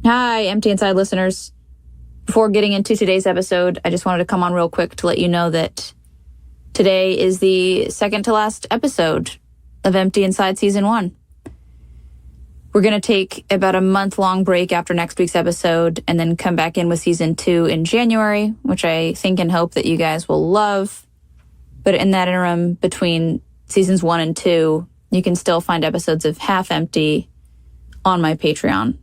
Hi, Empty Inside listeners. Before getting into today's episode, I just wanted to come on real quick to let you know that today is the second to last episode of Empty Inside Season 1. We're going to take about a month-long break after next week's episode and then come back in with Season 2 in January, which I think and hope that you guys will love. But in that interim between Seasons 1 and 2, you can still find episodes of Half Empty on my Patreon.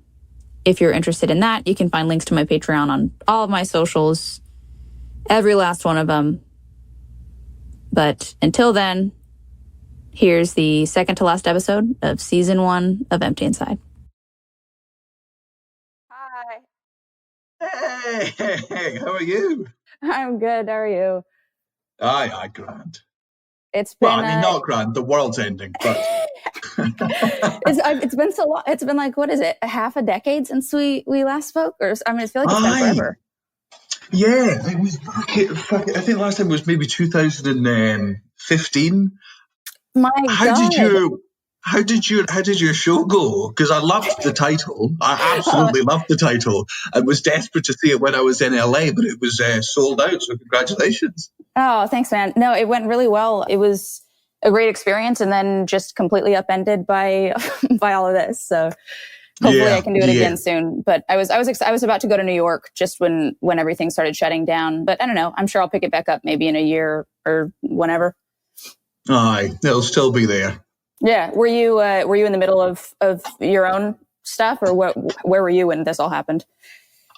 If you're interested in that, you can find links to my Patreon on all of my socials, every last one of them. But until then, here's the second to last episode of Season 1 of Empty Inside. Hi. Hey, how are you? I'm good. How are you? Aye, grand. It's been... Well, I mean, not grand. The world's ending, but... it's been so long. It's been like, what is it? A half a decade since we last spoke? Or I mean, I feel like it's been forever. Yeah, it was back at, I think last time was maybe 2015. My God. How did your show go? Because I loved the title. I absolutely loved the title. I was desperate to see it when I was in LA, but it was sold out. So congratulations. Oh, thanks, man. No, it went really well. It was a great experience, and then just completely upended by all of this. So hopefully I can do it again soon. But I was about to go to New York just when everything started shutting down. But I don't know. I'm sure I'll pick it back up maybe in a year or whenever. Aye, it'll still be there. Yeah. Were you in the middle of your own stuff, or where were you when this all happened?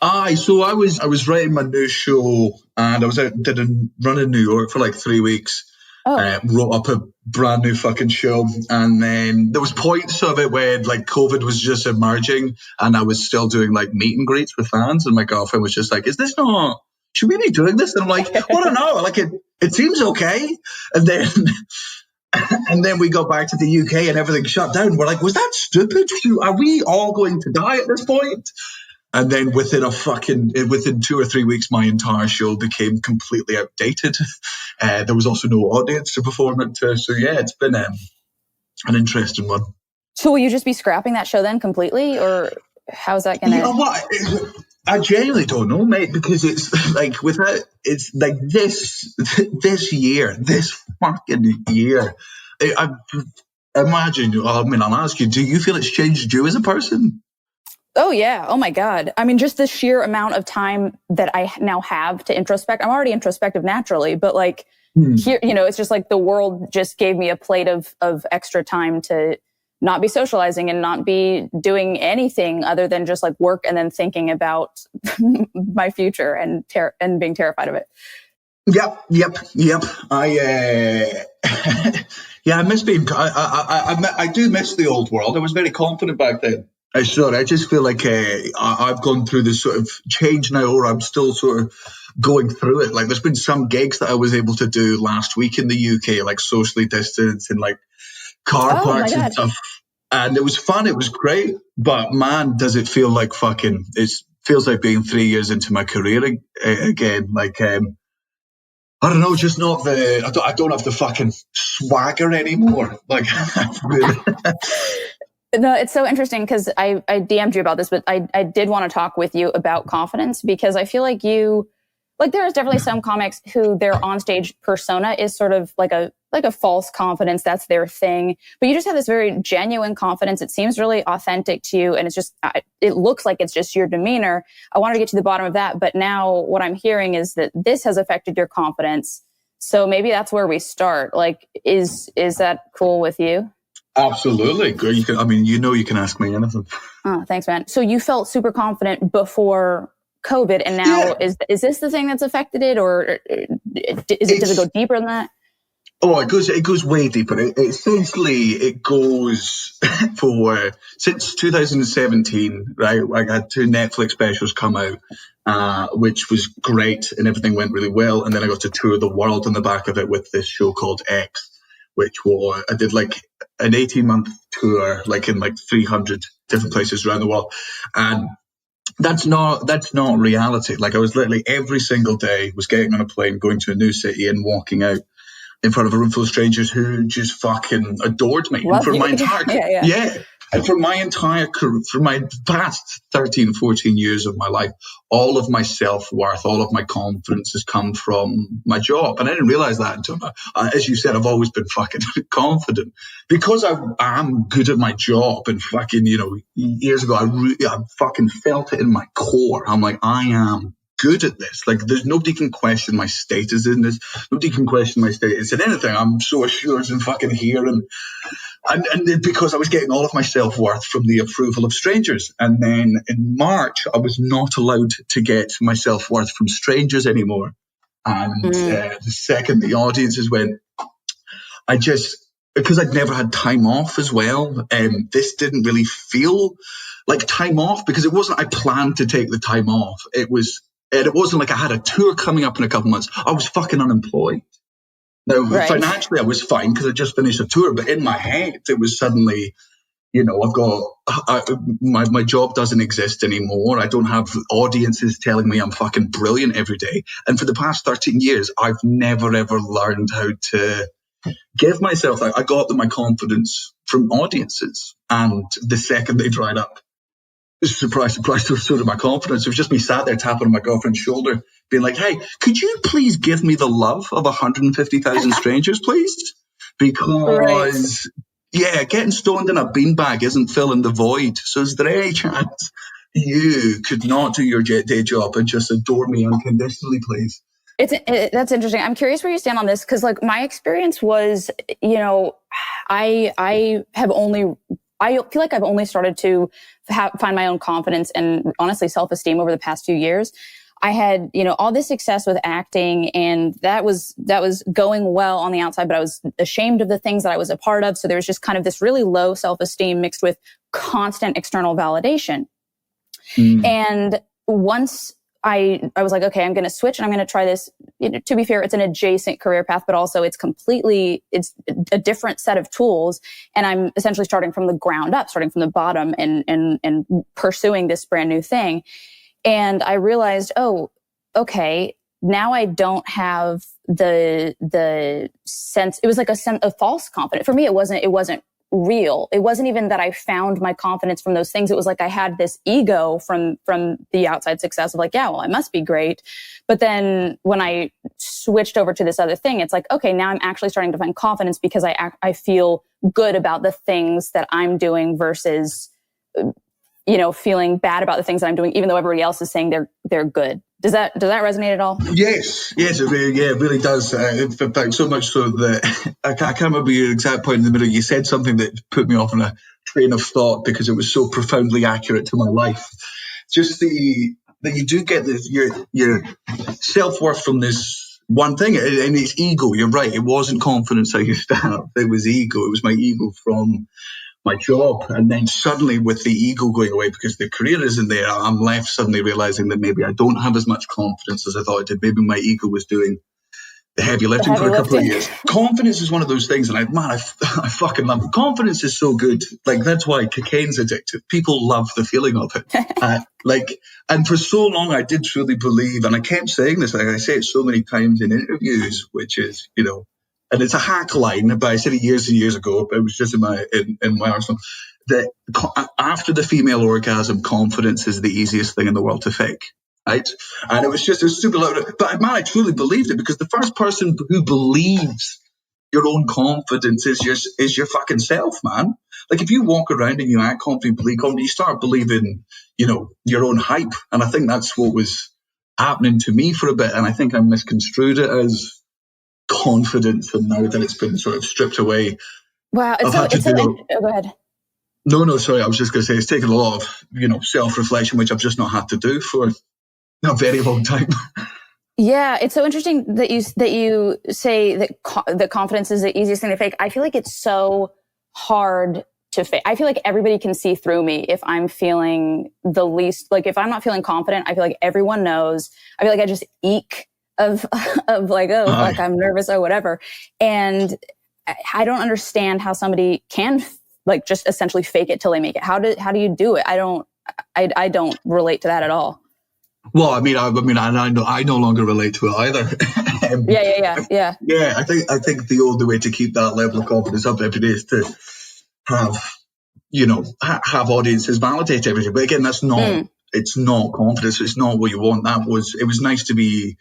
Aye, so I was writing my new show, and I was out did a run in New York for like 3 weeks. Wrote up a brand new fucking show, and then there was points of it where like COVID was just emerging, and I was still doing like meet and greets with fans, and my girlfriend was just like, "Is this not? Should we be doing this?" And I'm like, "Well, I don't know. Like it seems okay." And then we got back to the UK, and everything shut down. We're like, "Was that stupid? Are we all going to die at this point?" And then within 2 or 3 weeks, my entire show became completely outdated. There was also no audience to perform it to. So yeah, it's been an interesting one. So will you just be scrapping that show then completely, or how's that going to... You know what? I genuinely don't know, mate, because it's like this year, this fucking year. I imagine, I'll ask you, do you feel it's changed you as a person? Oh, yeah. Oh, my God. I mean, just the sheer amount of time that I now have to introspect. I'm already introspective naturally, but like here, it's just like the world just gave me a plate of extra time to not be socializing and not be doing anything other than just like work and then thinking about my future and being terrified of it. Yep. I miss being. I do miss the old world. I was very confident back then. I just feel like I've gone through this sort of change now, or I'm still sort of going through it. Like there's been some gigs that I was able to do last week in the UK, like socially distanced in like car parks and stuff. And it was fun. It was great. But man, does it feel like fucking, it feels like being 3 years into my career again. Like, I don't know, just not I don't have the fucking swagger anymore. Like, really. No, it's so interesting because I DM'd you about this, but I did want to talk with you about confidence because I feel like there is definitely some comics who their onstage persona is sort of like a false confidence. That's their thing. But you just have this very genuine confidence. It seems really authentic to you. And it's just, it looks like it's just your demeanor. I wanted to get to the bottom of that. But now what I'm hearing is that this has affected your confidence. So maybe that's where we start. Like, is that cool with you? Absolutely. You can ask me anything. Oh, thanks, man. So you felt super confident before COVID, and now is this the thing that's affected it, or does it go deeper than that? Oh, it goes way deeper. It goes for since 2017, right? I had 2 Netflix specials come out, which was great, and everything went really well. And then I got to tour the world on the back of it with this show called X, which I did like an 18-month tour, like in like 300 different places around the world, and that's not reality. Like I was literally every single day was getting on a plane, going to a new city, and walking out in front of a room full of strangers who just fucking adored me for my entire And for my entire career, for my past 13, 14 years of my life, all of my self-worth, all of my confidence has come from my job. And I didn't realize that until now. As you said, I've always been fucking confident because I'm good at my job. And fucking, years ago, I fucking felt it in my core. I'm like, I am good at this. Like, there's nobody can question my status in this. Nobody can question my status in anything. I'm so assured and fucking here. And because I was getting all of my self-worth from the approval of strangers. And then in March, I was not allowed to get my self-worth from strangers anymore. And the second the audiences went, because I'd never had time off as well, this didn't really feel like time off because it wasn't I planned to take the time off. It wasn't like I had a tour coming up in a couple months. I was fucking unemployed. Now, financially, I was fine because I just finished a tour, but in my head, it was suddenly, my job doesn't exist anymore. I don't have audiences telling me I'm fucking brilliant every day. And for the past 13 years, I've never, ever learned how to give myself, I got my confidence from audiences. And the second they dried up, surprise, surprise, so did my confidence. It was just me sat there tapping on my girlfriend's shoulder, being like, hey, could you please give me the love of 150,000 strangers, please? Because, getting stoned in a beanbag isn't filling the void. So is there any chance you could not do your day job and just adore me unconditionally, please? That's interesting. I'm curious where you stand on this because, like, my experience was, I feel like I've only started to find my own confidence and honestly self-esteem over the past few years. I had, all this success with acting and that was going well on the outside, but I was ashamed of the things that I was a part of. So there was just kind of this really low self-esteem mixed with constant external validation. And once I was like, okay, I'm going to switch and I'm going to try this. To be fair, it's an adjacent career path, but also it's a different set of tools. And I'm essentially starting from the ground up, starting from the bottom and pursuing this brand new thing. And I realized, oh, okay, now I don't have the sense. It was like a false confidence. For me, it wasn't real. It wasn't even that I found my confidence from those things. It was like I had this ego from the outside success of like, yeah, well, I must be great. But then when I switched over to this other thing, it's like, okay, now I'm actually starting to find confidence because I feel good about the things that I'm doing versus, feeling bad about the things that I'm doing, even though everybody else is saying they're good. Does that resonate at all? Yes, it really does. In fact, so much so that I can't remember your exact point in the middle. You said something that put me off on a train of thought because it was so profoundly accurate to my life. Just that you do get your self-worth from this one thing, and it's ego. You're right. It wasn't confidence I used to have. It was ego. It was my ego from my job. And then suddenly with the ego going away because the career isn't there, I'm left suddenly realizing that maybe I don't have as much confidence as I thought I did. Maybe my ego was doing the heavy lifting for a couple of years. Confidence is one of those things, and I fucking love it. Confidence is so good. Like, that's why cocaine's addictive. People love the feeling of it. And for so long I did truly believe, and I kept saying this, like I say it so many times in interviews, which is, and it's a hack line, but I said it years and years ago, but it was just in my arsenal, that after the female orgasm, confidence is the easiest thing in the world to fake. Right? And it was super loud. But man, I truly believed it because the first person who believes your own confidence is your fucking self, man. Like, if you walk around and you act confident, believe confident, you start believing, your own hype. And I think that's what was happening to me for a bit. And I think I misconstrued it as confidence, and now that it's been sort of stripped away. Wow, go ahead. No, sorry, I was just going to say it's taken a lot of self-reflection, which I've just not had to do for a very long time. Yeah, it's so interesting that you say that confidence is the easiest thing to fake. I feel like it's so hard to fake. I feel like everybody can see through me if I'm feeling the least, like if I'm not feeling confident, I feel like everyone knows. I feel like I just eek of like, oh, like I'm nervous or whatever. And I don't understand how somebody can like just essentially fake it till they make it. How do you do it? I don't relate to that at all. Well, I no longer relate to it either. Yeah. Yeah, I think the only way to keep that level of confidence up every day is to have, have audiences validate everything. But again, that's not, it's not confidence. It's not what you want. It was nice to be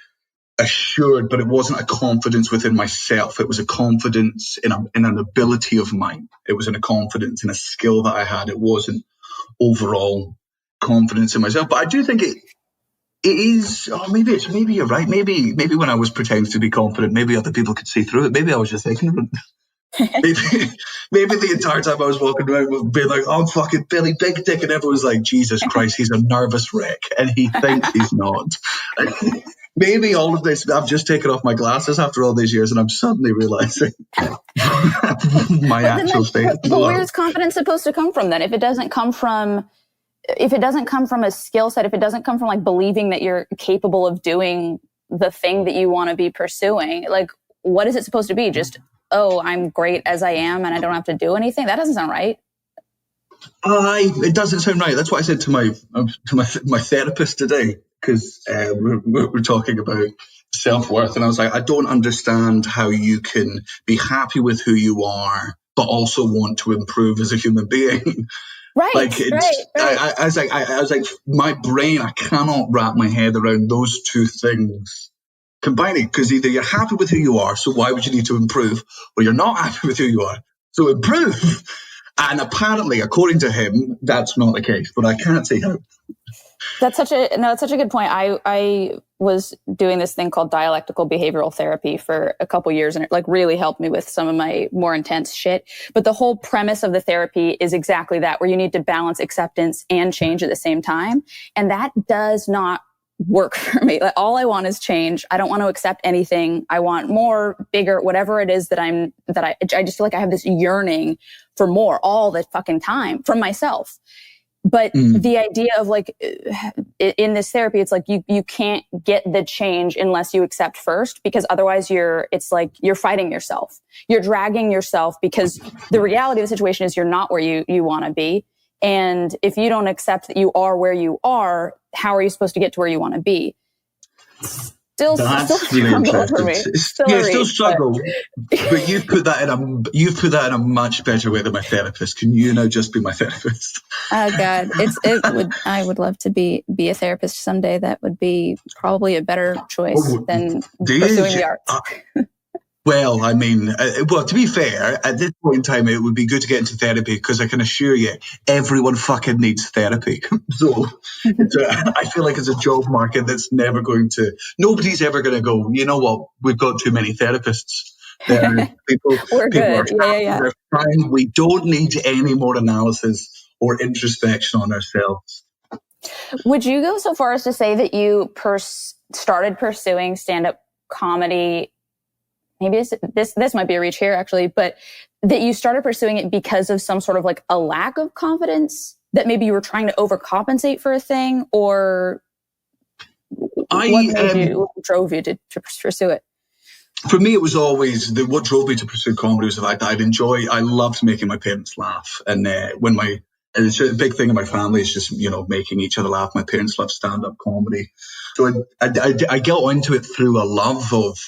assured, but it wasn't a confidence within myself. It was a confidence in an ability of mine. It was in a confidence in a skill that I had. It wasn't overall confidence in myself. But I do think it is, maybe you're right. Maybe when I was pretending to be confident, maybe other people could see through it. Maybe I was just ignorant. maybe the entire time I was walking around being like, "Oh, I'm fucking Billy Big Dick," and everyone's like, "Jesus Christ, he's a nervous wreck," and he thinks he's not. Maybe all of this, I've just taken off my glasses after all these years, and I'm suddenly realizing my actual state. But where's confidence supposed to come from then? If it doesn't come from a skill set, if it doesn't come from like believing that you're capable of doing the thing that you want to be pursuing, like what is it supposed to be? Just, oh, I'm great as I am and I don't have to do anything? That doesn't sound right. It doesn't sound right. That's what I said to my therapist today, because we're talking about self-worth, and I was like, I don't understand how you can be happy with who you are but also want to improve as a human being. Right. Like it's, right. I was like, my brain, I cannot wrap my head around those two things combining, because either you're happy with who you are, so why would you need to improve, or you're not happy with who you are, so improve. And apparently, according to him, that's not the case, but I can't see how. That's such a good point. I was doing this thing called dialectical behavioral therapy for a couple years, and it like really helped me with some of my more intense shit. But the whole premise of the therapy is exactly that, where you need to balance acceptance and change at the same time. And that does not work for me. Like, all I want is change. I don't want to accept anything. I want more, bigger, whatever it is that I just feel like I have this yearning for more all the fucking time from myself. But the idea of like, in this therapy, it's like you can't get the change unless you accept first, because otherwise it's like you're fighting yourself. You're dragging yourself, because the reality of the situation is you're not where you want to be. And if you don't accept that you are where you are, how are you supposed to get to where you want to be? Still really interesting. For me. Still struggle. But you've put that in a much better way than my therapist. Can you now just be my therapist? Oh God, I would love to be a therapist someday. That would be probably a better choice than pursuing the arts. Well, I mean, to be fair, at this point in time, it would be good to get into therapy, because I can assure you, everyone fucking needs therapy. So I feel like it's a job market that's nobody's ever going to go, you know what, we've got too many therapists. We're good. Yeah. They're fine. We don't need any more analysis or introspection on ourselves. Would you go so far as to say that you started pursuing stand-up comedy? Maybe this might be a reach here, actually, but that you started pursuing it because of some sort of like a lack of confidence, that maybe you were trying to overcompensate for a thing, or what drove you to pursue it? For me, it was always what drove me to pursue comedy was the fact that I loved making my parents laugh. And it's a big thing in my family is just, making each other laugh. My parents love stand-up comedy. So I got into it through a love of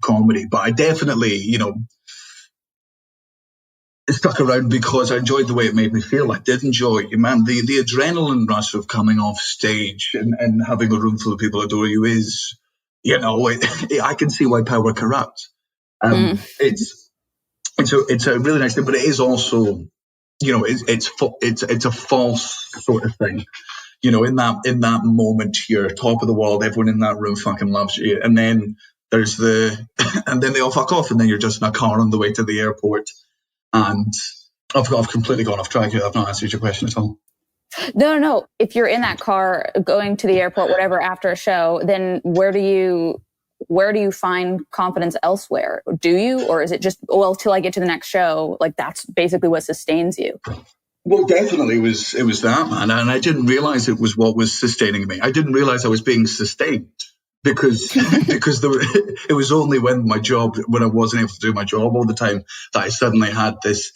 comedy, but I definitely, stuck around because I enjoyed the way it made me feel. I did enjoy, man, the adrenaline rush of coming off stage and having a room full of people adore you is, I can see why power corrupts. It's a really nice thing, but it is also, it's a false sort of thing. In that moment, you're top of the world. Everyone in that room fucking loves you, and then and then they all fuck off, and then you're just in a car on the way to the airport. And I've completely gone off track here. I've not answered your question at all. No. If you're in that car going to the airport, whatever, after a show, then where do you find confidence elsewhere? Do you, or is it just, till I get to the next show? Like, that's basically what sustains you. Well, definitely it was that, man. And I didn't realize it was what was sustaining me. I didn't realize I was being sustained because it was only when I wasn't able to do my job all the time that I suddenly had this,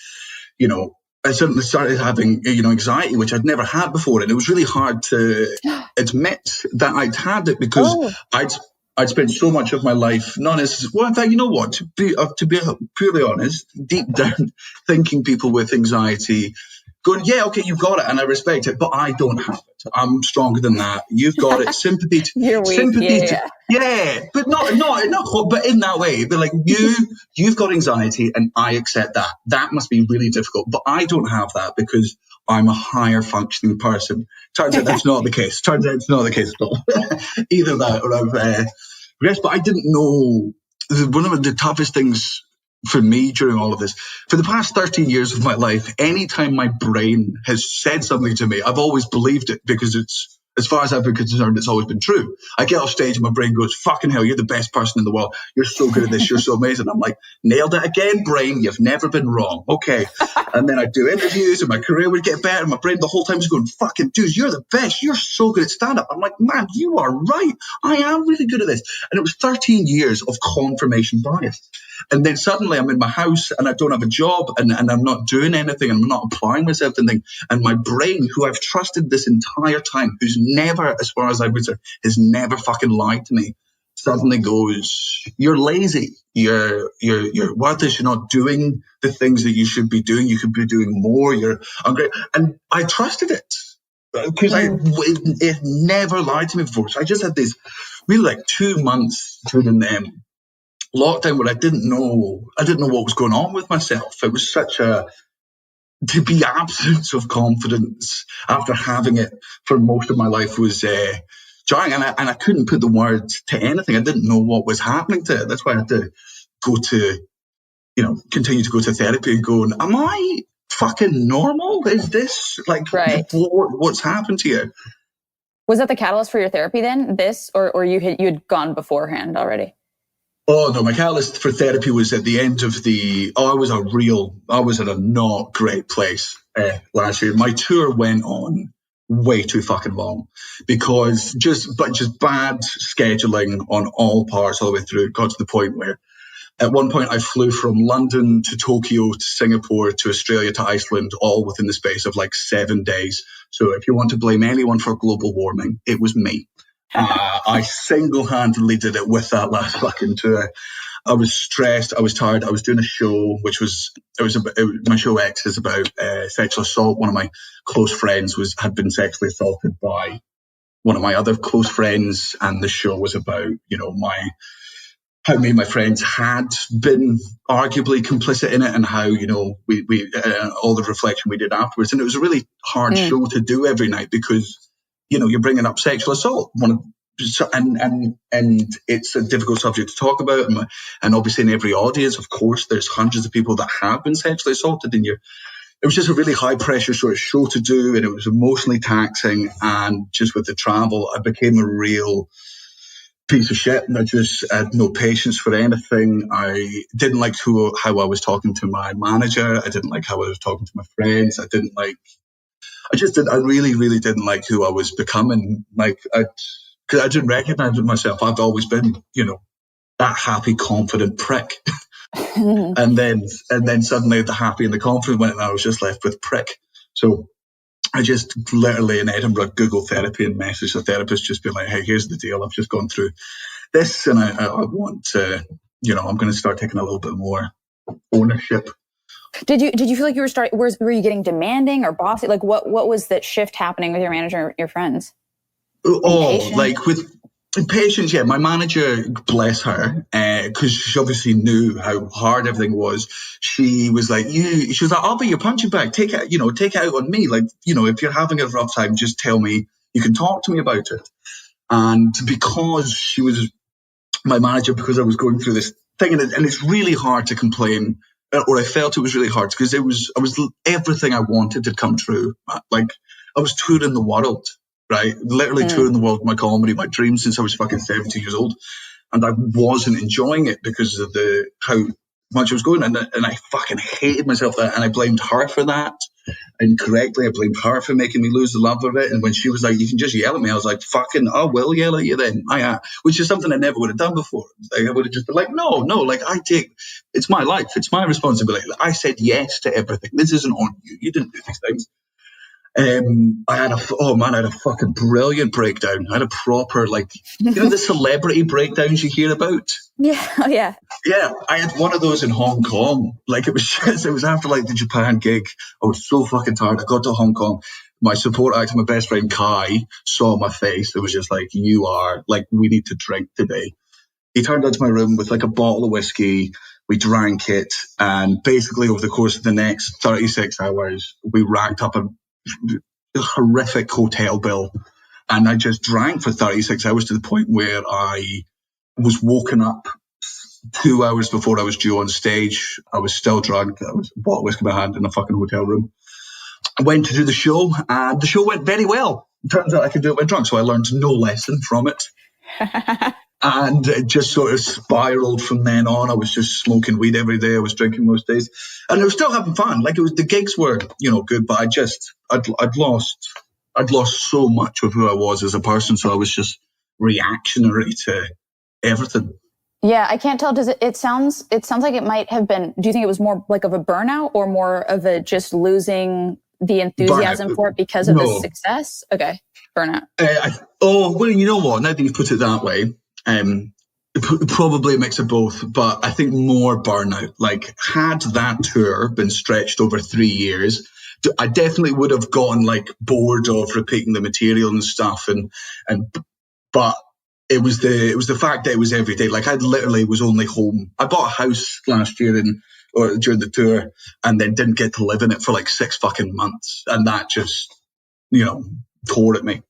I suddenly started having, anxiety, which I'd never had before. And it was really hard to admit that I'd had it, because I'd spent so much of my life, not as well. In fact, you know what? To be purely honest, deep down, thinking people with anxiety going, yeah, okay, you've got it, and I respect it, but I don't have it. I'm stronger than that. You've got it. Sympathy. You're weak. Sympathy. Yeah, but not, but in that way. But like you've got anxiety, and I accept that. That must be really difficult, but I don't have that because I'm a higher functioning person. Turns out that's not the case. Turns out it's not the case at all. Either that or I've progressed. But I didn't know. One of the toughest things for me during all of this, for the past 13 years of my life, anytime my brain has said something to me, I've always believed it because it's, as far as I've been concerned, it's always been true. I get off stage and my brain goes, fucking hell, you're the best person in the world. You're so good at this. You're so amazing. I'm like, nailed it again, brain. You've never been wrong. Okay. And then I do interviews and my career would get better. And my brain the whole time is going, fucking dude, you're the best. You're so good at stand-up. I'm like, man, you are right. I am really good at this. And it was 13 years of confirmation bias. And then suddenly I'm in my house and I don't have a job and I'm not doing anything. I'm not applying myself to anything. And my brain, who I've trusted this entire time, who's never, as far as I've been concerned, has never fucking lied to me, suddenly goes, you're lazy. You're worthless. You're not doing the things that you should be doing. You could be doing more. You're ungrateful. And I trusted it because it never lied to me before. So I just had this really like 2 months during lockdown where I didn't know what was going on with myself. It was such to be absence of confidence after having it for most of my life was jarring, and I couldn't put the words to anything. I didn't know what was happening to it. That's why I had to continue to go to therapy and go, am I fucking normal? Is this like what's happened to you? Was that the catalyst for your therapy then? This, or you had gone beforehand already? Oh, no, my catalyst for therapy was at the end of I was at a not great place last year. My tour went on way too fucking long because just bad scheduling on all parts all the way through. It got to the point where at one point I flew from London to Tokyo to Singapore to Australia to Iceland all within the space of like 7 days. So if you want to blame anyone for global warming, it was me. I single-handedly did it with that last fucking tour. I was stressed. I was tired. I was doing a show, my show X is about sexual assault. One of my close friends had been sexually assaulted by one of my other close friends, and the show was about how me and my friends had been arguably complicit in it, and how we all the reflection we did afterwards. And it was a really hard show to do every night because you're bringing up sexual assault, and it's a difficult subject to talk about. And obviously, in every audience, of course, there's hundreds of people that have been sexually assaulted. And it was just a really high pressure sort of show to do, and it was emotionally taxing. And just with the travel, I became a real piece of shit, and I just had no patience for anything. I didn't like how I was talking to my manager. I didn't like how I was talking to my friends. I really, really didn't like who I was becoming. Because I didn't recognize it myself. I've always been, that happy, confident prick. and then suddenly the happy and the confident went, and I was just left with prick. So I just literally in Edinburgh Google therapy and message the therapist, just be like, hey, here's the deal. I've just gone through this, and I want to, I'm going to start taking a little bit more ownership. Did you feel like you were you getting demanding or bossy? Like what was that shift happening with your manager and your friends? Like with patience, yeah. My manager, bless her, because she obviously knew how hard everything was. She was like, she was like, I'll be your punching bag. Take it out on me. Like, if you're having a rough time, just tell me. You can talk to me about it. And because she was my manager, because I was going through this thing, and it's really hard to complain. Or I felt it was really hard because I was everything I wanted to come true. Like I was touring the world, right? Literally touring the world, my comedy, my dreams since I was fucking 70 years old, and I wasn't enjoying it because of how much I was going, and I fucking hated myself that, and I blamed her for that. Incorrectly, I blamed her for making me lose the love of it. And when she was like, you can just yell at me, I was like, fucking, I will yell at you then. Which is something I never would have done before. Like, I would have just been like, no, like it's my life. It's my responsibility. I said yes to everything. This isn't on you. You didn't do these things. I had a fucking brilliant breakdown. I had a proper, the celebrity breakdowns you hear about. Yeah. Oh, yeah. Yeah, I had one of those in Hong Kong. Like, it was after like the Japan gig. I was so fucking tired. I got to Hong Kong. My support actor, my best friend Kai, saw my face. It was just like, we need to drink today. He turned into my room with like a bottle of whiskey. We drank it. And basically over the course of the next 36 hours, we racked up a horrific hotel bill. And I just drank for 36 hours to the point where I was woken up 2 hours before I was due on stage. I was still drunk. I was a bottle of whiskey in my hand in a fucking hotel room. I went to do the show, and the show went very well. It turns out I could do it when drunk, so I learned no lesson from it. And it just sort of spiraled from then on. I was just smoking weed every day. I was drinking most days, and I was still having fun. Like, the gigs were, good, but I'd lost so much of who I was as a person. So I was just reactionary to everything. Yeah, I can't tell. It sounds like it might have been, do you think it was more like of a burnout or more of a just losing the enthusiasm for it because of the success? Okay, burnout. Well, you know what? Now that you put it that way, probably a mix of both, but I think more burnout. Like, had that tour been stretched over 3 years, I definitely would have gotten like bored of repeating the material and stuff, but it was the fact that it was every day. Like, I literally was only home. I bought a house last year during the tour, and then didn't get to live in it for like 6 fucking months, and that just tore at me.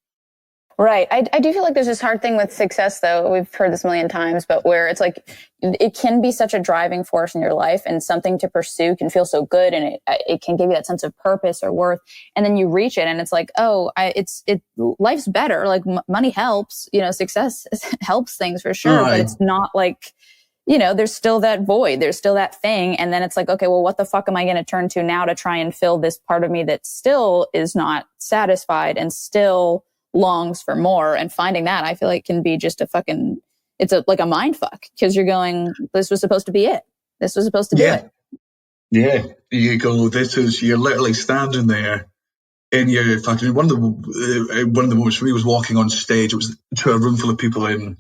Right. I do feel like there's this hard thing with success, though. We've heard this a million times, but where it's like, it can be such a driving force in your life, and something to pursue can feel so good, and it can give you that sense of purpose or worth. And then you reach it and it's like, life's better. Like, money helps, success helps things for sure, but it's not like, there's still that void, there's still that thing. And then it's like, okay, well, what the fuck am I going to turn to now to try and fill this part of me that still is not satisfied and still longs for more? And finding that, I feel like, can be just like a mind fuck, because you're going, this was supposed to be it. This was supposed to do it. Yeah. You go, you're literally standing there in your fucking, one of the moments for me was walking on stage. It was to a room full of people in,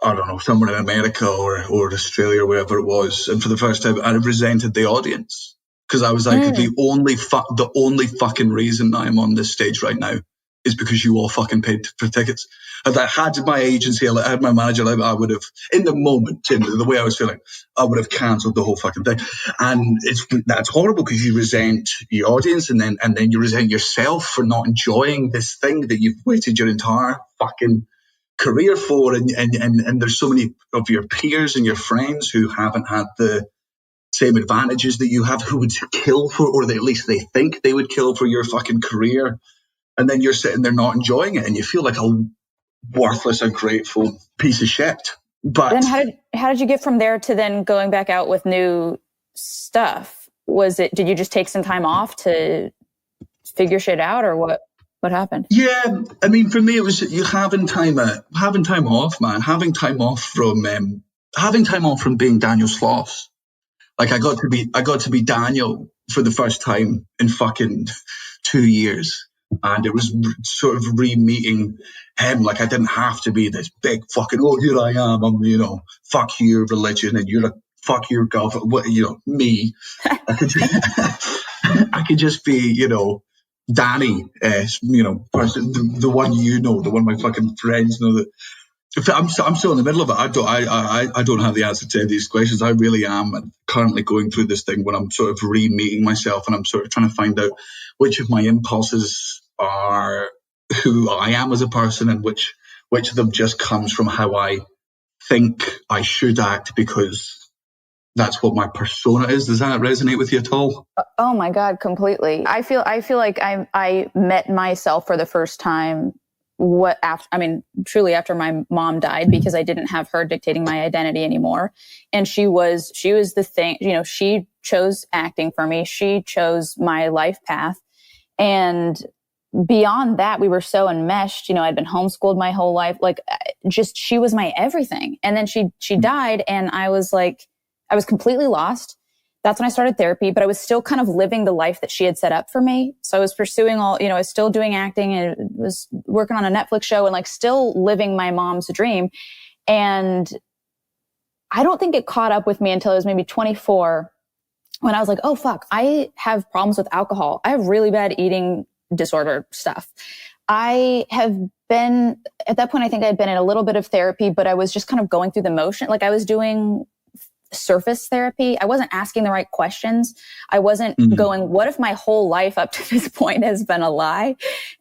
I don't know, somewhere in America or Australia or wherever it was. And for the first time, I resented the audience, because I was like, the only fucking reason I'm on this stage right now is because you all fucking paid for tickets. If I had my agency, I had my manager, I would have, in the moment, in the way I was feeling, I would have cancelled the whole fucking thing. And that's horrible, because you resent the audience, and then you resent yourself for not enjoying this thing that you've waited your entire fucking career for. And there's so many of your peers and your friends who haven't had the same advantages that you have, who would kill for, or at least they think they would kill for your fucking career. And then you're sitting there not enjoying it, and you feel like a worthless, ungrateful piece of shit. But then how did you get from there to then going back out with new stuff? Did you just take some time off to figure shit out, or what happened? Yeah, I mean, for me, it was having time off, man. Having time off from being Daniel Sloss. Like, I got to be Daniel for the first time in fucking 2 years. And it was sort of re-meeting him. Like, I didn't have to be this big fucking, here I am, I'm, fuck your religion, and you're fuck your government, me. I could just be, Danny, person, the one, the one my fucking friends know. That I'm still in the middle of it. I don't have the answer to these questions. I really am currently going through this thing when I'm sort of re-meeting myself, and I'm sort of trying to find out which of my impulses are who I am as a person, and which of them just comes from how I think I should act because that's what my persona is. Does that resonate with you at all? Oh my God, completely. I feel like I met myself for the first time truly after my mom died, because I didn't have her dictating my identity anymore. And she was the thing, she chose acting for me. She chose my life path. And beyond that, we were so enmeshed. I'd been homeschooled my whole life. Like, just, she was my everything. And then she died, and I was completely lost. That's when I started therapy, but I was still kind of living the life that she had set up for me. So I was pursuing I was still doing acting, and was working on a Netflix show, and like still living my mom's dream. And I don't think it caught up with me until I was maybe 24 when I was like, oh, fuck, I have problems with alcohol. I have really bad eating disorder stuff. I have been, at that point, I think I'd been in a little bit of therapy, but I was just kind of going through the motion. Like I was doing surface therapy. I wasn't asking the right questions. I wasn't going, what if my whole life up to this point has been a lie?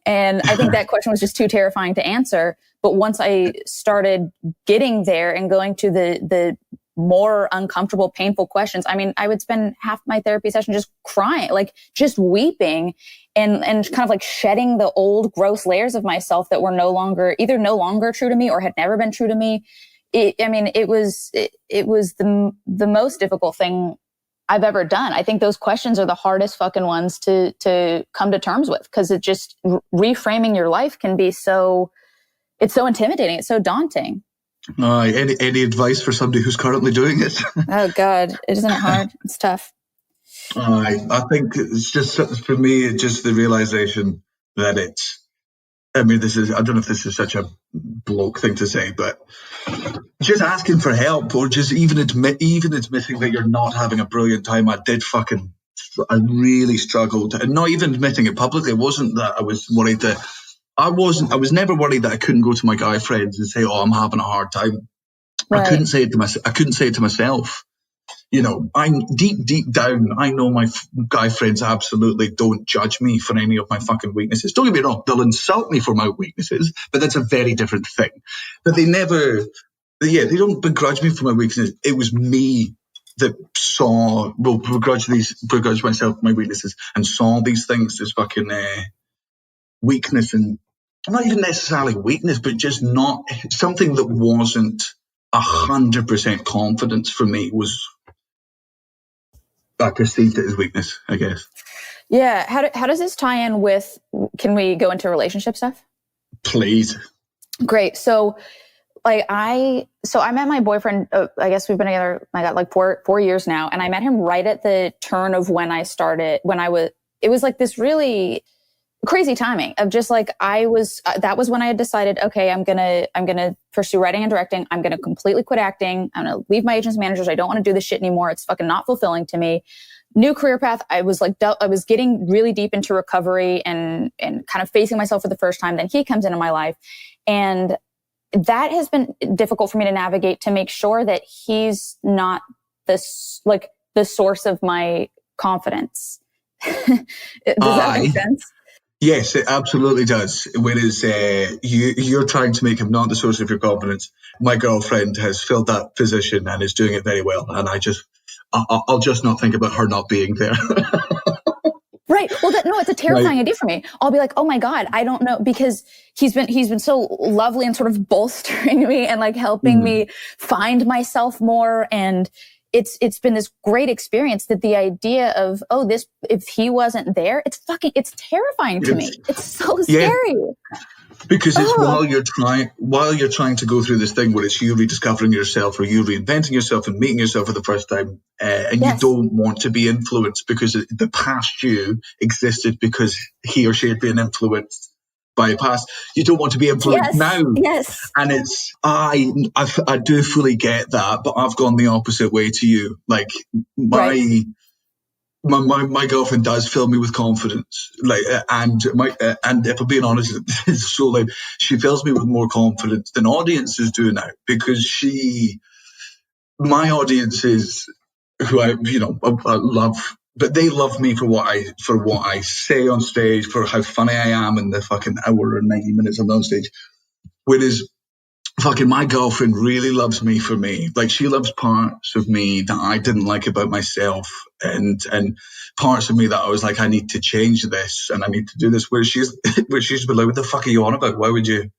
And I think that question was just too terrifying to answer. But once I started getting there and going to the more uncomfortable, painful questions, I mean, I would spend half my therapy session just crying, like just weeping and kind of like shedding the old gross layers of myself that were either no longer true to me or had never been true to me. It was the most difficult thing I've ever done. I think those questions are the hardest fucking ones to come to terms with, because it just reframing your life can be it's so intimidating. It's so daunting. Any advice for somebody who's currently doing it? Oh God, isn't it hard? It's tough. I think it's just, for me, it's just the realization that I don't know if this is such a bloke thing to say, but just asking for help, or just even admitting that you're not having a brilliant time. I really struggled, and not even admitting it publicly. It wasn't that I was worried that I was never worried that I couldn't go to my guy friends and say, oh, I'm having a hard time. Right. I couldn't say it to myself. You know, I'm deep down, I know my guy friends absolutely don't judge me for any of my fucking weaknesses. Don't get me wrong, they'll insult me for my weaknesses, but that's a very different thing. But they don't begrudge me for my weaknesses. It was me that begrudge myself my weaknesses and saw these things as fucking weakness, and not even necessarily weakness, but just not something that wasn't 100% confidence for me. I perceived it as weakness, I guess. Yeah. How does this tie in with, can we go into relationship stuff? Please. Great. So I met my boyfriend, I guess we've been together, I got like four years now. And I met him right at the turn of when it was like this really crazy timing of just like, that was when I had decided, okay, I'm going to pursue writing and directing. I'm going to completely quit acting. I'm going to leave my agents and managers. I don't want to do this shit anymore. It's fucking not fulfilling to me. New career path. I was getting really deep into recovery and kind of facing myself for the first time. Then he comes into my life, and that has been difficult for me to navigate, to make sure that he's not the source of my confidence. Does that make sense? Yes, it absolutely does. Whereas you're trying to make him not the source of your confidence. My girlfriend has filled that position and is doing it very well. And I'll just not think about her not being there. Right. Well, it's a terrifying idea for me. I'll be like, oh my God, I don't know, because he's been so lovely and sort of bolstering me and like helping me find myself more. And it's been this great experience, that the idea of, if he wasn't there, it's terrifying to me. It's so scary. Because it's while you're trying to go through this thing where it's you rediscovering yourself, or you reinventing yourself and meeting yourself for the first time, and you don't want to be influenced because the past you existed because he or she had been influenced by a past. You don't want to be influenced now. Yes. And it's, I do fully get that, but I've gone the opposite way to you. Like my girlfriend does fill me with confidence. And if I'm being honest, she fills me with more confidence than audiences do now, because my audiences, who I love, but they love me for what I say on stage, for how funny I am in the fucking hour or 90 minutes I'm on stage. Whereas fucking my girlfriend really loves me for me. Like, she loves parts of me that I didn't like about myself, and parts of me that I was like, I need to change this and I need to do this. Where she's been like, what the fuck are you on about? Why would you?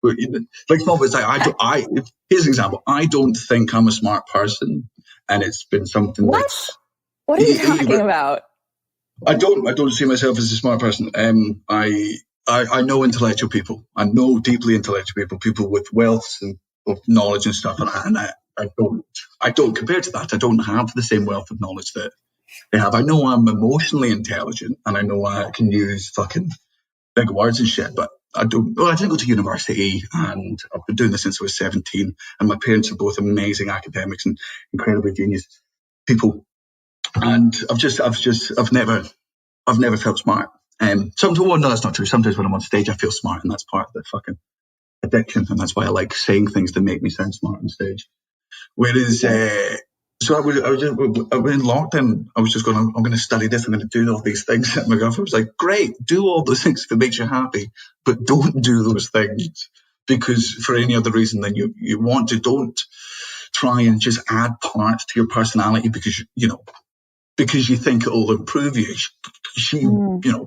Like, it's like, here's an example. I don't think I'm a smart person, and it's been something. What are you talking about? I don't see myself as a smart person. I know intellectual people. I know deeply intellectual people with wealth and of knowledge and stuff. And I don't compare to that. I don't have the same wealth of knowledge that they have. I know I'm emotionally intelligent, and I know I can use fucking big words and shit, but I didn't go to university, and I've been doing this since I was 17. And my parents are both amazing academics and incredibly genius people. And I've never felt smart. Well, no, that's not true. Sometimes when I'm on stage, I feel smart, and that's part of the fucking addiction, and that's why I like saying things that make me sound smart on stage. Whereas, so I was in lockdown. I was just going, I'm going to study this. I'm going to do all these things. And my girlfriend was like, great, do all those things if it makes you happy, but don't do those things because for any other reason than you want to. Don't try and just add parts to your personality because you think it will improve you. She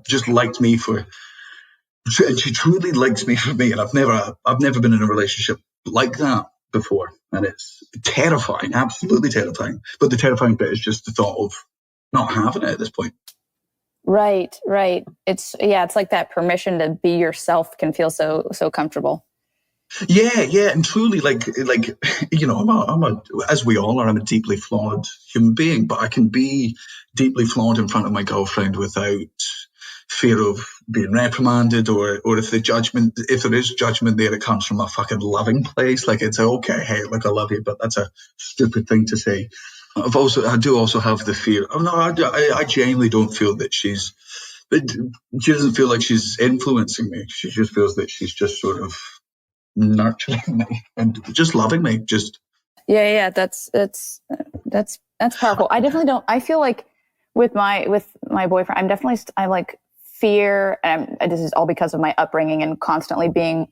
just liked me and she truly likes me for me. And I've never been in a relationship like that before, and it's terrifying, absolutely terrifying. But the terrifying bit is just the thought of not having it at this point. Right. It's like that permission to be yourself can feel so comfortable. Yeah, and truly, I'm as we all are, I'm a deeply flawed human being, but I can be deeply flawed in front of my girlfriend without fear of being reprimanded, or if there is judgment there, it comes from a fucking loving place. Like, it's okay, hey, look, I love you, but that's a stupid thing to say. I do also have the fear. Oh no, I genuinely don't feel that she doesn't feel like she's influencing me. She just feels that she's just sort of nurturing me and just loving me. Just that's powerful. I definitely don't. I feel like with my boyfriend, I like fear, and this is all because of my upbringing and constantly being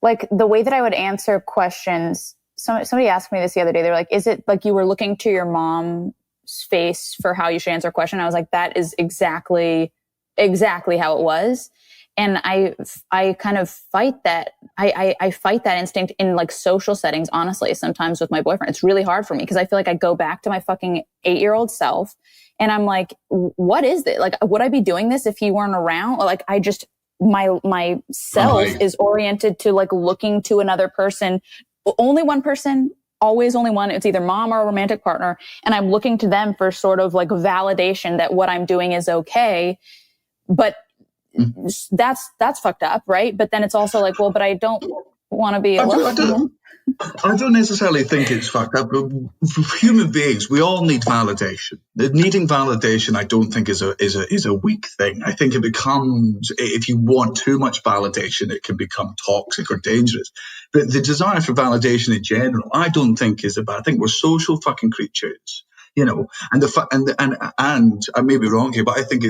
like the way that I would answer questions. Somebody asked me this the other day. They were like, "Is it like you were looking to your mom's face for how you should answer a question?" I was like, "That is exactly how it was." And I kind of fight that. I fight that instinct in like social settings, honestly, sometimes with my boyfriend. It's really hard for me because I feel like I go back to my fucking 8-year-old self and I'm like, what is it? Like, would I be doing this if he weren't around? Or like, my self is oriented to like looking to another person, only one person, always only one. It's either mom or a romantic partner. And I'm looking to them for sort of like validation that what I'm doing is okay. But that's fucked up, right? But then it's also like, well, but I don't want to be alone. I don't necessarily think it's fucked up. For human beings, we all need validation. Needing validation, I don't think is a weak thing. I think it becomes, if you want too much validation, it can become toxic or dangerous. But the desire for validation in general, I don't think is a bad thing. We're social fucking creatures, and I may be wrong here, but I think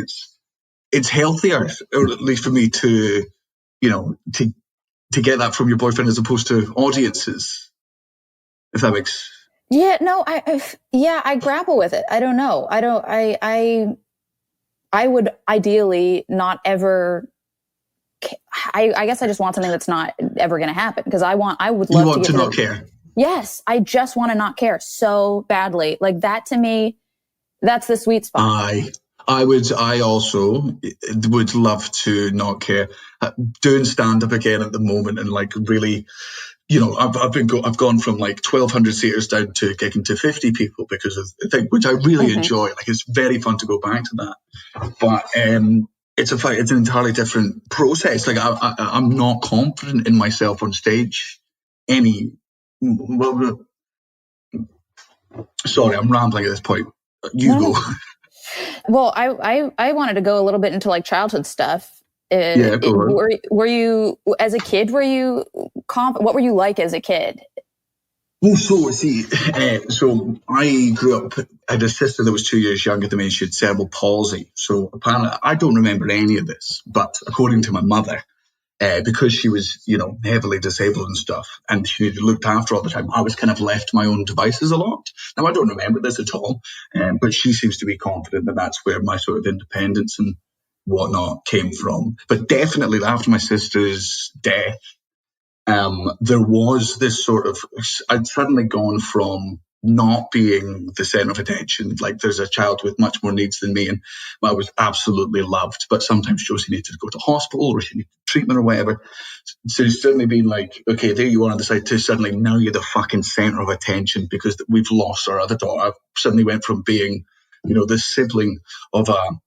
it's healthier, or at least for me, to get that from your boyfriend as opposed to audiences, if that makes. Yeah, no, I grapple with it. I don't know. I would ideally not ever. I guess I just want something that's not ever going to happen because I would love to not care. Yes, I just want to not care so badly. Like that to me, that's the sweet spot. I also would love to not care. Doing stand-up again at the moment, and like really, I've gone from like 1,200 seaters down to getting to 50 people because of the thing, which I really enjoy. Like, it's very fun to go back to that, but it's an entirely different process. Like, I'm not confident in myself on stage. Sorry, I'm rambling at this point. You go. Well, I wanted to go a little bit into like childhood stuff. Yeah, go on. Were you as a kid? Were you what were you like as a kid? Well, so I grew up. I had a sister that was 2 years younger than me. She had cerebral palsy. So apparently, I don't remember any of this, but according to my mother, because she was, heavily disabled and stuff, and she needed looked after all the time, I was kind of left to my own devices a lot. Now, I don't remember this at all, but she seems to be confident that that's where my sort of independence and whatnot came from. But definitely after my sister's death, there was this sort of, I'd suddenly gone from not being the center of attention, like there's a child with much more needs than me, and I was absolutely loved, but sometimes Josie needed to go to hospital or she needed treatment or whatever. So it's suddenly been like, okay, there you are on the side, to suddenly now you're the fucking center of attention because we've lost our other daughter. I suddenly went from being, the sibling of a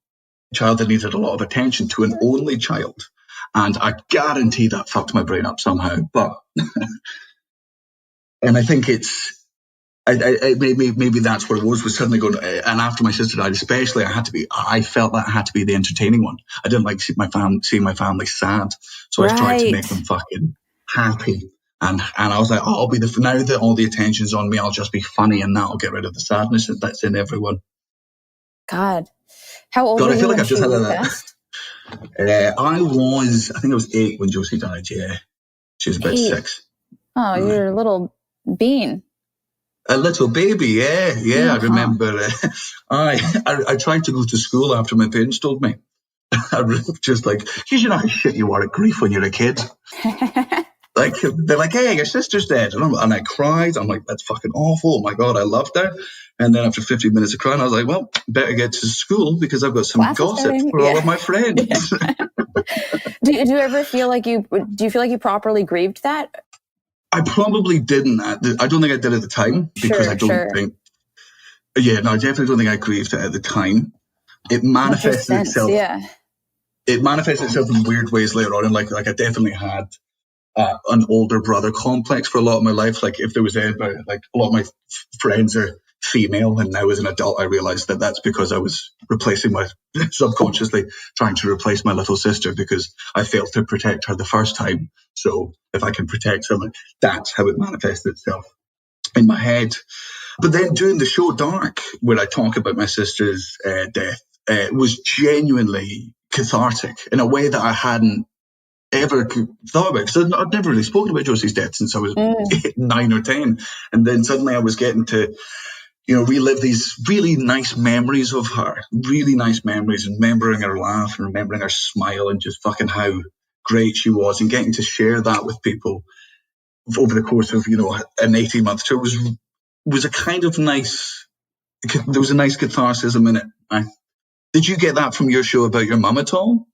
child that needed a lot of attention to an only child. And I guarantee that fucked my brain up somehow. But, and I think maybe that's what it was suddenly going, and after my sister died especially, I felt that I had to be the entertaining one. I didn't like seeing my family sad. So I tried to make them fucking happy. And I was like, I'll be now that all the attention's on me, I'll just be funny, and that'll get rid of the sadness that's in everyone. God. How old were you when she passed? I think I was 8 when Josie died, yeah. She was about 6. Oh, you're a little bean. A little baby, yeah. I remember. I tried to go to school after my parents told me. I was just like, you know how shit you are at grief when you're a kid. Like, they're like, hey, your sister's dead. And I cried. I'm like, that's fucking awful. Oh my God, I loved her. And then after 15 minutes of crying, I was like, well, better get to school because I've got some gossip for all of my friends. Do you ever feel like you properly grieved that? I probably didn't. I don't think I did at the time because I don't think. Yeah, no, I definitely don't think I grieved it at the time. It manifested itself. Yeah. It manifested itself in weird ways later on, and like I definitely had an older brother complex for a lot of my life. Like if there was anybody, like a lot of my friends are female, and now as an adult I realized that that's because I was subconsciously trying to replace my little sister because I failed to protect her the first time. So if I can protect someone, that's how it manifested itself in my head. But then doing the show Dark, where I talk about my sister's death, was genuinely cathartic in a way that I hadn't ever thought about, because I'd never really spoken about Josie's death since I was 9 or 10. And then suddenly I was getting to, relive these really nice memories of her, really nice memories, and remembering her laugh and remembering her smile and just fucking how great she was, and getting to share that with people over the course of, an 18-month tour was a kind of nice, there was a nice catharsis in it. Did you get that from your show about your mum at all?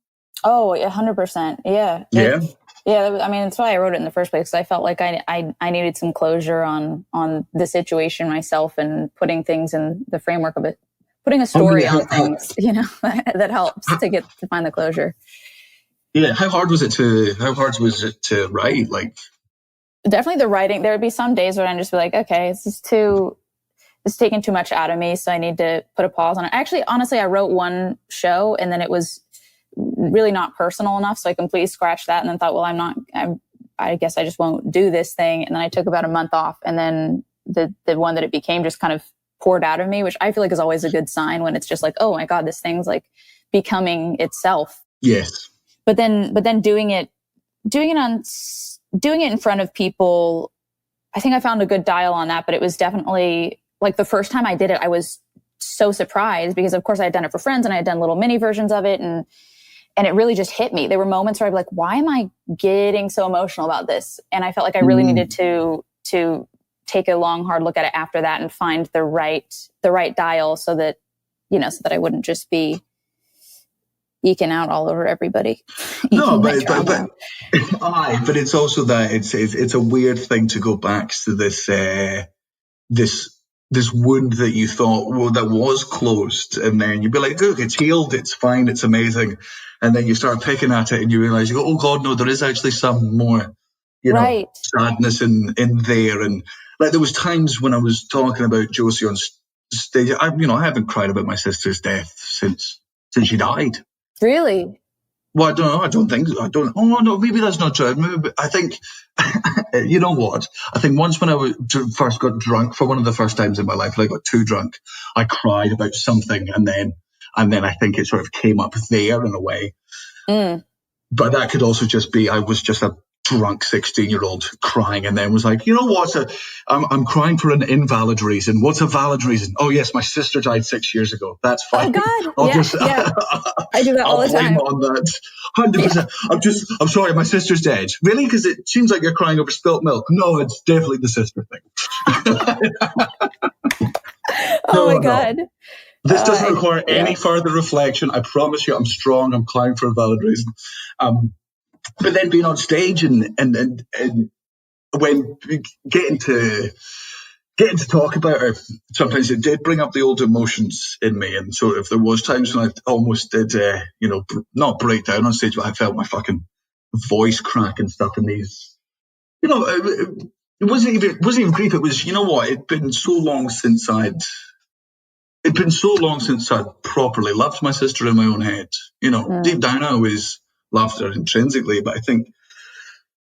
Oh, 100%. Yeah. Yeah. I mean, that's why I wrote it in the first place. I felt like I needed some closure on the situation myself, and putting things in the framework of it, putting a story on things, that helps to find the closure. Yeah. How hard was it to write? Like, definitely the writing. There would be some days where I'd just be like, okay, it's taking too much out of me, so I need to put a pause on it. Actually, honestly, I wrote one show and then it was really not personal enough, so I completely scratched that and then thought, well, I guess I just won't do this thing. And then I took about a month off, and then the one that it became just kind of poured out of me, which I feel like is always a good sign when it's just like, oh my God, this thing's like becoming itself. Yes. But then doing it in front of people, I think I found a good dial on that, but it was definitely like the first time I did it, I was so surprised because of course I had done it for friends and I had done little mini versions of it, and it really just hit me. There were moments where I'd be like, why am I getting so emotional about this? And I felt like I really needed to take a long, hard look at it after that and find the right dial so that I wouldn't just be eking out all over everybody. No, but it's also that it's a weird thing to go back to this wound that you thought, well, that was closed, and then you'd be like, look, it's healed, it's fine, it's amazing, and then you start picking at it and you realize, you go, oh God, no, there is actually some more, sadness in there. And like there was times when I was talking about Josie on stage, I haven't cried about my sister's death since she died. Really? Well, I don't know. I don't think. Oh no, maybe that's not true. Maybe, I think. You know what? I think once when I first got drunk for one of the first times in my life, I got too drunk. I cried about something, and then I think it sort of came up there in a way. But that could also just be I was just a drunk 16-year-old crying, and then was like, you know what? I'm crying for an invalid reason. What's a valid reason? Oh yes, my sister died 6 years ago. That's fine. Oh God, I do that all the time. On that, 100%. I'm sorry, my sister's dead. Really? Because it seems like you're crying over spilt milk. No, it's definitely the sister thing. Oh my God. This doesn't require any further reflection. I promise you, I'm strong. I'm crying for a valid reason. But then being on stage and when getting to talk about her, sometimes it did bring up the old emotions in me, and sort of there was times when I almost did, not break down on stage, but I felt my fucking voice crack and stuff in these, it wasn't even grief. It was, you know what? It'd been so long since I'd properly loved my sister in my own head. Deep down I always loved her intrinsically, but I think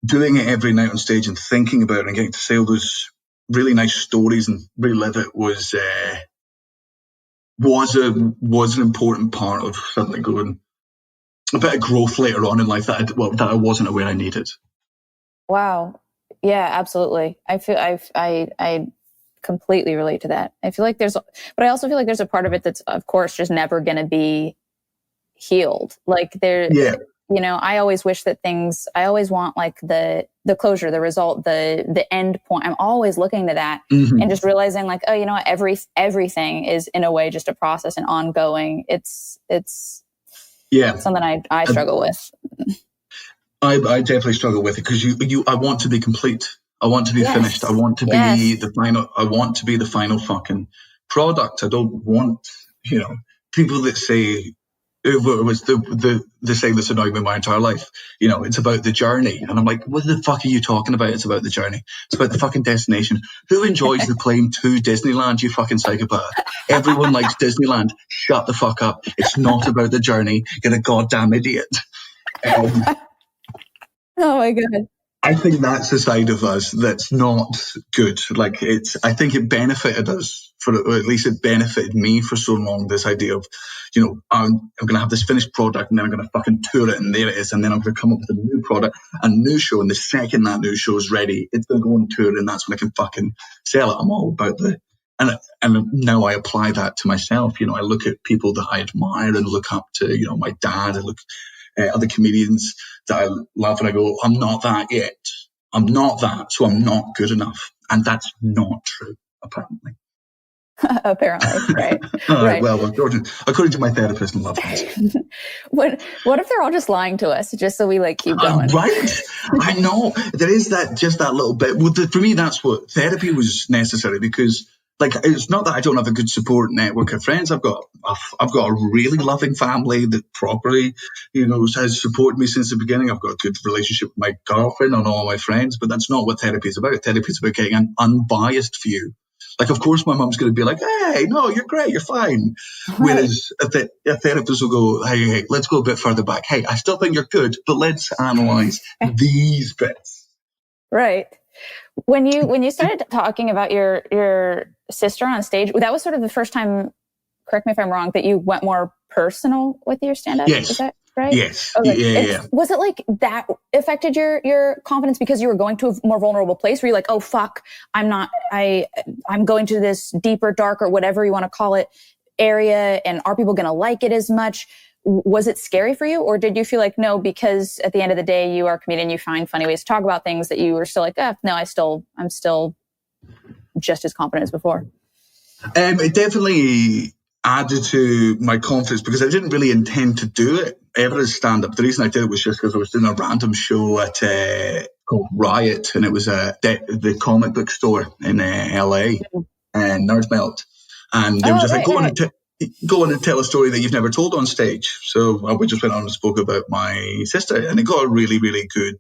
doing it every night on stage and thinking about it and getting to say all those really nice stories and relive it was an important part of suddenly going a bit of growth later on in life that I wasn't aware I needed. Wow. Yeah, absolutely. I completely relate to that. I I also feel like there's a part of it that's, of course, just never going to be healed. Like I always wish that I always want like the closure, the result, the end point. I'm always looking to that and just realizing like, oh, you know what? Everything is in a way just a process and ongoing. It's something I struggle with. I definitely struggle with it because I want to be complete. I want to be finished. I want to be the final. I want to be the final fucking product. I don't want, people that say, it was the saying that's annoyed me my entire life. It's about the journey. And I'm like, what the fuck are you talking about? It's about the journey. It's about the fucking destination. Who enjoys the plane to Disneyland, you fucking psychopath? Everyone likes Disneyland. Shut the fuck up. It's not about the journey. You're a goddamn idiot. Oh my God. I think that's the side of us that's not good. Like I think it benefited us or at least it benefited me for so long. This idea of, I'm going to have this finished product and then I'm going to fucking tour it and there it is. And then I'm going to come up with a new product, a new show. And the second that new show is ready, it's going to go on tour and that's when I can fucking sell it. I'm all about and now I apply that to myself. I look at people that I admire and look up to, my dad, I look other comedians that I love and I go, I'm not that yet. I'm not that, so I'm not good enough. And that's not true, apparently. Apparently, right. Right. Well, according to my therapist and loved ones. What if they're all just lying to us just so we keep going? Right. I know. There is that little bit. Well, for me, that's what therapy was necessary because it's not that I don't have a good support network of friends. I've got a really loving family that properly, has supported me since the beginning. I've got a good relationship with my girlfriend and all my friends, but that's not what therapy is about. Therapy is about getting an unbiased view. Of course, my mum's going to be like, hey, no, you're great, you're fine. Right. Whereas a therapist will go, hey, let's go a bit further back. Hey, I still think you're good, but let's analyze these bits. Right. When you started talking about your sister on stage, that was sort of the first time, correct me if I'm wrong, that you went more personal with your stand-up? Yes. Is that right? Yes. Okay. Yeah. Was it that affected your confidence because you were going to a more vulnerable place where you're like, oh, fuck, I'm going to this deeper, darker, whatever you want to call it, area, and are people going to like it as much? Was it scary for you, or did you feel like, no, because at the end of the day, you are a comedian, you find funny ways to talk about things, that you were still like, no, I'm still just as confident as before? It definitely added to my confidence because I didn't really intend to do it ever as stand-up. The reason I did it was just because I was doing a random show at called Riot, and it was the comic book store in LA, and Nerd Melt, and they were just go on and tell a story that you've never told on stage. So we just went on and spoke about my sister, and it got a really, really good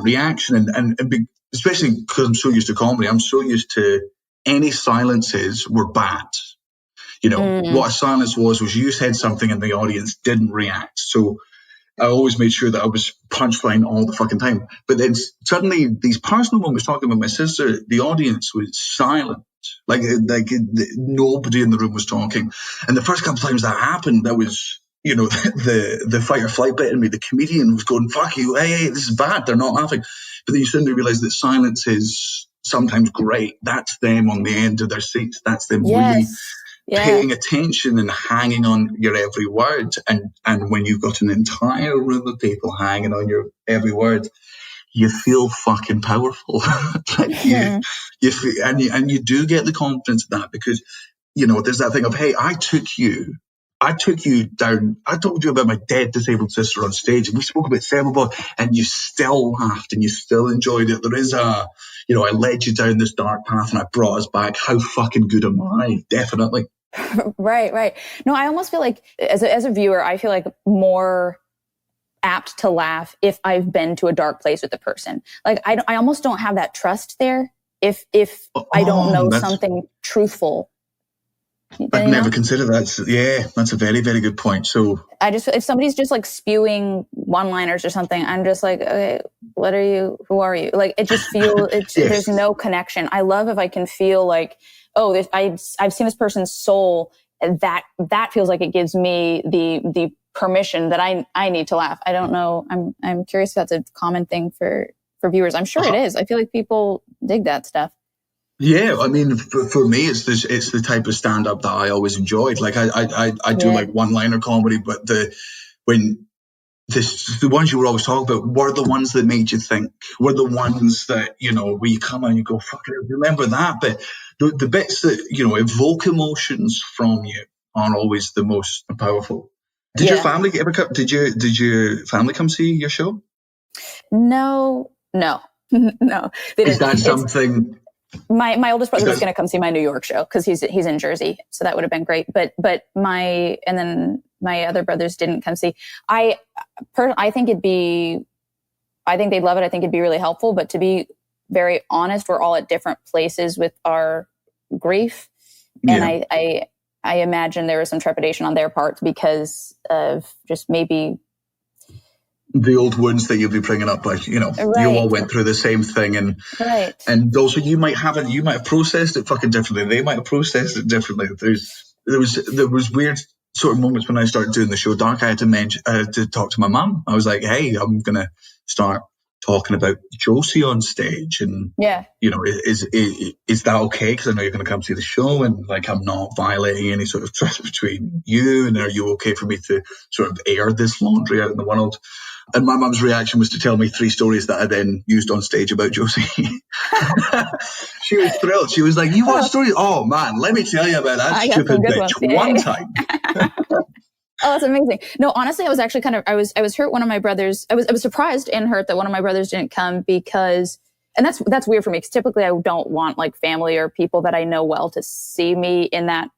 reaction. And especially because I'm so used to comedy, I'm so used to any silences were bad. What a silence was you said something and the audience didn't react. So I always made sure that I was punchline all the fucking time. But then suddenly these personal moments talking about my sister, the audience was silent. Nobody in the room was talking. And the first couple of times that happened, that was, the fight or flight bit in me. The comedian was going, fuck you, hey, this is bad. They're not laughing. But then you suddenly realize that silence is sometimes great. That's them on the end of their seats. That's them really paying attention and hanging on your every word. And when you've got an entire room of people hanging on your every word, you feel fucking powerful. You feel, and you do get the confidence of that because, there's that thing of, hey, I took you down. I told you about my dead disabled sister on stage and we spoke about cerebral and you still laughed and you still enjoyed it. There is I led you down this dark path and I brought us back. How fucking good am I? Definitely. Right. No, I almost feel like as a viewer, I feel like more apt to laugh if I've been to a dark place with the person. Like I almost don't have that trust there if I don't know something truthful. I'd never consider that. Yeah, that's a very, very good point. So if somebody's just like spewing one-liners or something, I'm just like, okay, what are you? Who are you? Like, it just feels, yes. There's no connection. I love if I can feel like, oh, I've seen this person's soul. That feels like it gives me the permission that I need to laugh. I don't know. I'm curious if that's a common thing for viewers. I'm sure it is. I feel like people dig that stuff. Yeah, I mean, for me, it's the type of stand-up that I always enjoyed. Like I do like one-liner comedy, but the ones you were always talking about were the ones that made you think, were the ones that, where you come and you go, fuck it, remember that. But the bits that, evoke emotions from you aren't always the most powerful. Did your family ever come? Did your family come see your show? No. No. Is that something? My oldest brother was going to come see my New York show because he's in Jersey, so that would have been great. But my other brothers didn't come see. I think they'd love it. I think it'd be really helpful. But to be very honest, we're all at different places with our grief, and I imagine there was some trepidation on their part because of just maybe the old wounds that you'll be bringing up, like, you all went through the same thing, and also you might have processed it fucking differently. They might have processed it differently. There was weird sort of moments when I started doing the show Dark. I had to talk to my mum. I was like, hey, I'm gonna start talking about Josie on stage, and is that okay? Because I know you're going to come see the show, and like I'm not violating any sort of trust between you, and are you okay for me to sort of air this laundry out in the world? And my mum's reaction was to tell me 3 stories that I then used on stage about Josie. She was thrilled. She was like, you want stories? Oh man, let me tell you about that stupid bitch one time. Oh, that's amazing. No, honestly, I was actually I was hurt. One of my brothers, I was surprised and hurt that one of my brothers didn't come because, and that's weird for me because typically I don't want like family or people that I know well to see me in that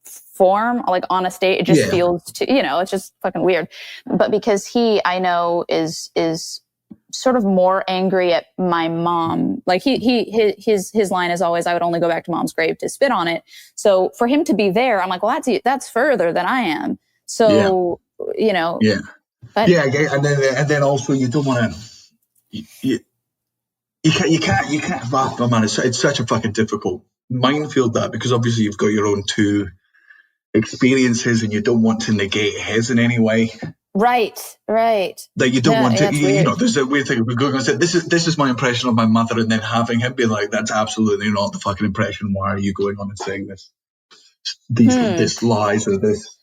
form, like on a stage. It just feels it's just fucking weird. But because he, I know, is sort of more angry at my mom. Like his line is always, I would only go back to mom's grave to spit on it. So for him to be there, I'm like, well, that's further than I am. So, but and then also you don't want to, you can't, oh man, it's such a fucking difficult minefield that, because obviously you've got your own 2 experiences and you don't want to negate his in any way. Right. That you don't want to, there's a weird thing. We're going to say, this is my impression of my mother, and then having him be like, that's absolutely not the fucking impression. Why are you going on and saying this? This lies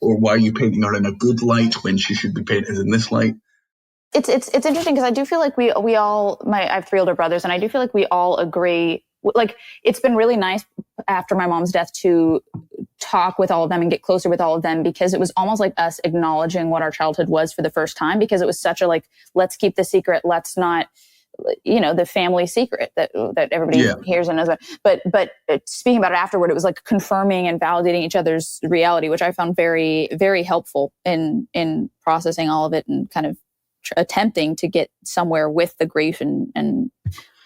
or why are you painting her in a good light when she should be painted in this light? It's interesting because I do feel like we all, I have 3 older brothers, and I do feel like we all agree. Like, it's been really nice after my mom's death to talk with all of them and get closer with all of them, because it was almost like us acknowledging what our childhood was for the first time, because it was such a like, let's keep the secret. Let's not, the family secret that everybody hears and knows about. But speaking about it afterward, it was like confirming and validating each other's reality, which I found very, very helpful in processing all of it and kind of attempting to get somewhere with the grief and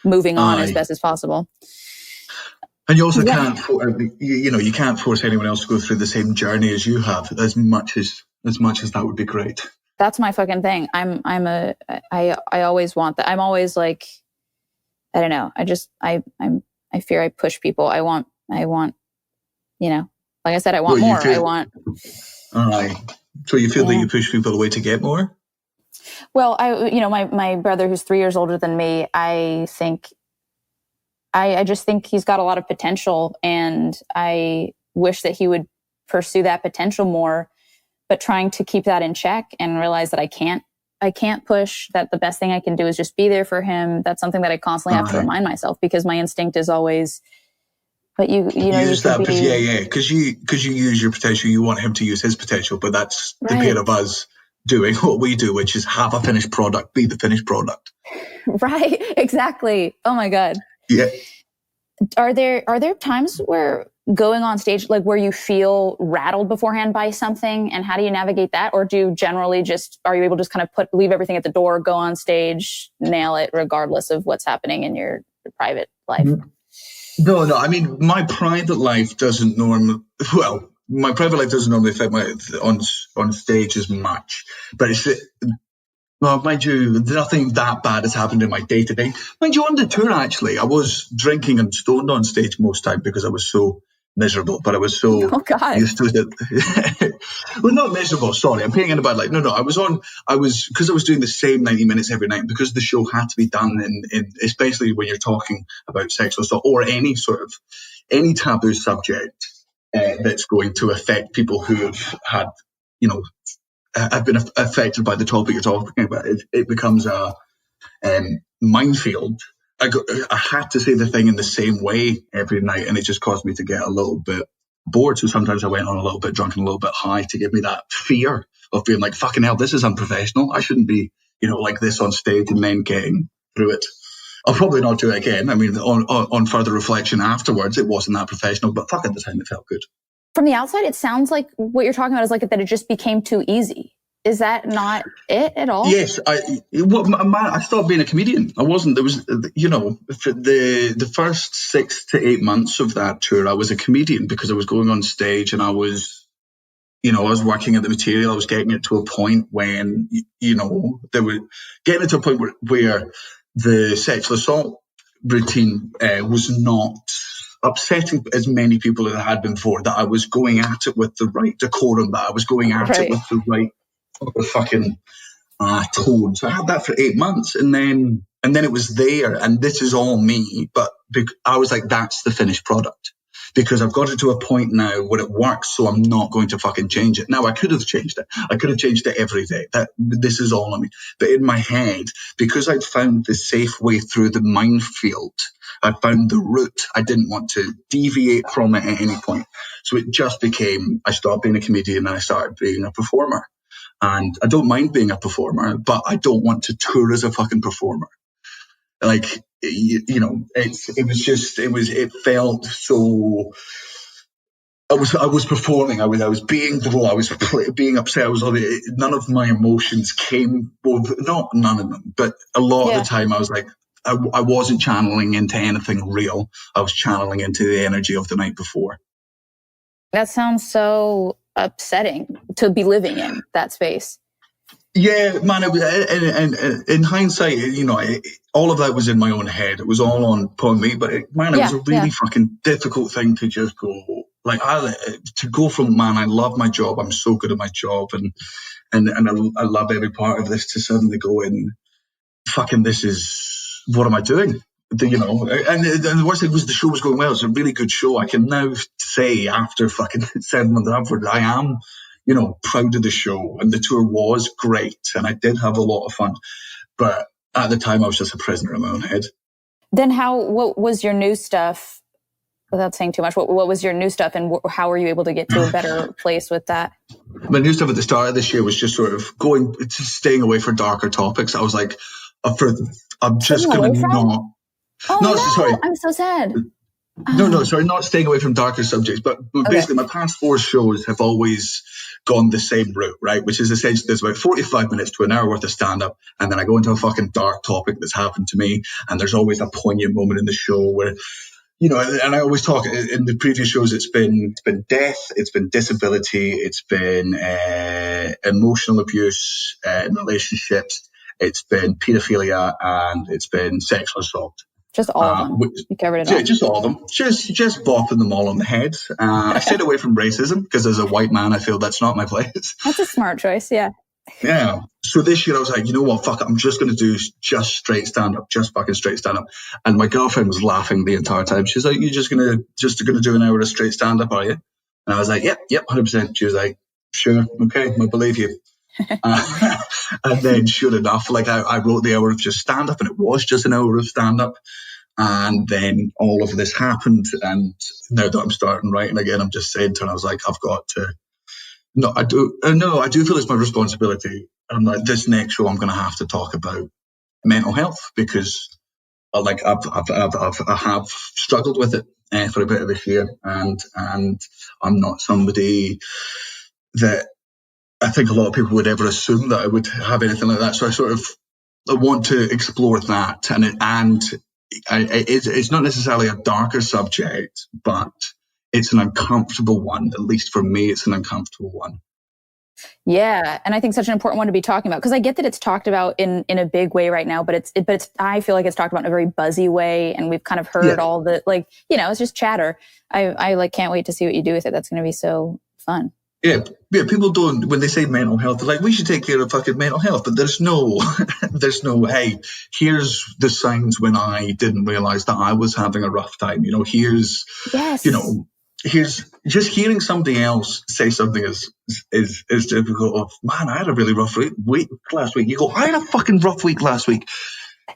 moving on as best as possible. And you also can't, you can't force anyone else to go through the same journey as you have. As much as that would be great. That's my fucking thing. I always want that. I'm always like, I don't know. I fear I push people. I want, like I said, I want more. So you feel that you push people away to get more? Well, my brother, who's 3 years older than me, I just think he's got a lot of potential, and I wish that he would pursue that potential more, but trying to keep that in check and realize that I can't push, that the best thing I can do is just be there for him. That's something that I constantly have to remind myself, because my instinct is always, but use that, because you use your potential, you want him to use his potential, but that's the pair of us doing what we do, which is have a finished product, be the finished product. Right, exactly. Oh my God. Yeah. Are there times where going on stage, like where you feel rattled beforehand by something, and how do you navigate that? Or do you generally are you able to just kind of leave everything at the door, go on stage, nail it regardless of what's happening in your private life? No. I mean, my private life doesn't normally affect my on stage as much, but well, mind you, nothing that bad has happened in my day-to-day. Mind you, on the tour, actually, I was drinking and stoned on stage most time because I was so miserable, but I was so used to it. Well, not miserable, sorry, I'm painting in a bad light. No, because I was doing the same 90 minutes every night, because the show had to be done in especially when you're talking about sexual assault or any taboo subject that's going to affect people who have had, have been affected by the topic you're talking about. It becomes a minefield. I had to say the thing in the same way every night, and it just caused me to get a little bit bored. So sometimes I went on a little bit drunk and a little bit high to give me that fear of being like, fucking hell, this is unprofessional. I shouldn't be, like this on stage and then getting through it. I'll probably not do it again. I mean, on further reflection afterwards, it wasn't that professional, but fuck, at the time it felt good. From the outside, it sounds like what you're talking about is like that it just became too easy. Is that not it at all? Yes, I stopped being a comedian. I wasn't. There was, for the first 6 to 8 months of that tour, I was a comedian because I was going on stage and I was working at the material. I was getting it to a point when, they were getting it to a point where the sexual assault routine was not upsetting as many people as it had been before, that I was going at it with the right decorum, that I was going at it with the right fucking tone. So I had that for 8 months, and then it was there, and this is all me. But I was like, that's the finished product, because I've got it to a point now where it works, so I'm not going to fucking change it. Now, I could have changed it. I could have changed it every day. This is all on me. But in my head, because I'd found the safe way through the minefield, I found the route. I didn't want to deviate from it at any point. So it just became, I stopped being a comedian and I started being a performer. And I don't mind being a performer, but I don't want to tour as a fucking performer. Like, it felt so. I was performing. I was being the role. I was being upset. None of my emotions came. Well, not none of them, but a lot of the time I was like, I wasn't channeling into anything real. I was channeling into the energy of the night before. That sounds so upsetting to be living in that space. Yeah, man. And in hindsight, all of that was in my own head. It was all upon me. But it was a really fucking difficult thing to just go. Like, to go from, man, I love my job. I'm so good at my job, and I love every part of this, to suddenly go in, fucking, this is, what am I doing? And the worst thing was the show was going well. It's a really good show. I can now say, after fucking 7 months afterwards, I am, proud of the show, and the tour was great, and I did have a lot of fun. But at the time, I was just a prisoner in my own head. Then what was your new stuff? Without saying too much, what was your new stuff, and how were you able to get to a better place with that? My new stuff at the start of this year was just sort of staying away from darker topics. I was like, I'm just going to not. Oh, no, sorry. I'm so sad. No, sorry, not staying away from darker subjects, but basically my past 4 shows have always gone the same route, right? Which is essentially there's about 45 minutes to an hour worth of stand-up, and then I go into a fucking dark topic that's happened to me, and there's always a poignant moment in the show where, and I always talk, in the previous shows, it's been death, it's been disability, it's been emotional abuse in relationships, it's been pedophilia, and it's been sexual assault. Just all of them. You covered it all. Yeah, just all of them. Just bopping them all on the head. I stayed away from racism because as a white man, I feel that's not my place. That's a smart choice, yeah. Yeah. So this year I was like, you know what, fuck it, I'm just going to do just straight stand-up, just fucking straight stand-up. And my girlfriend was laughing the entire time. She's like, you're just going to do an hour of straight stand-up, are you? And I was like, yep, 100%. She was like, sure, okay, I believe you. And then sure enough, like I wrote the hour of just stand-up, and it was just an hour of stand-up. And then all of this happened, and now that I'm starting writing again, I'm just saying to her, I was like, I've got to. No, I do feel it's my responsibility. I'm like, this next show, I'm going to have to talk about mental health, because I have struggled with it, for a bit of this year, and I'm not somebody that I think a lot of people would ever assume that I would have anything like that. So I want to explore that, and it's not necessarily a darker subject, but it's an uncomfortable one. At least for me, it's an uncomfortable one. Yeah, and I think such an important one to be talking about, because I get that it's talked about in a big way right now, but it's I feel like it's talked about in a very buzzy way, and we've kind of heard all the, like, it's just chatter. I like can't wait to see what you do with it. That's going to be so fun. Yeah. People don't, when they say mental health, they're like, we should take care of fucking mental health, but there's no, hey, here's the signs when I didn't realize that I was having a rough time. Here's just hearing somebody else say something is difficult. Of, man, I had a really rough week last week. You go, I had a fucking rough week last week.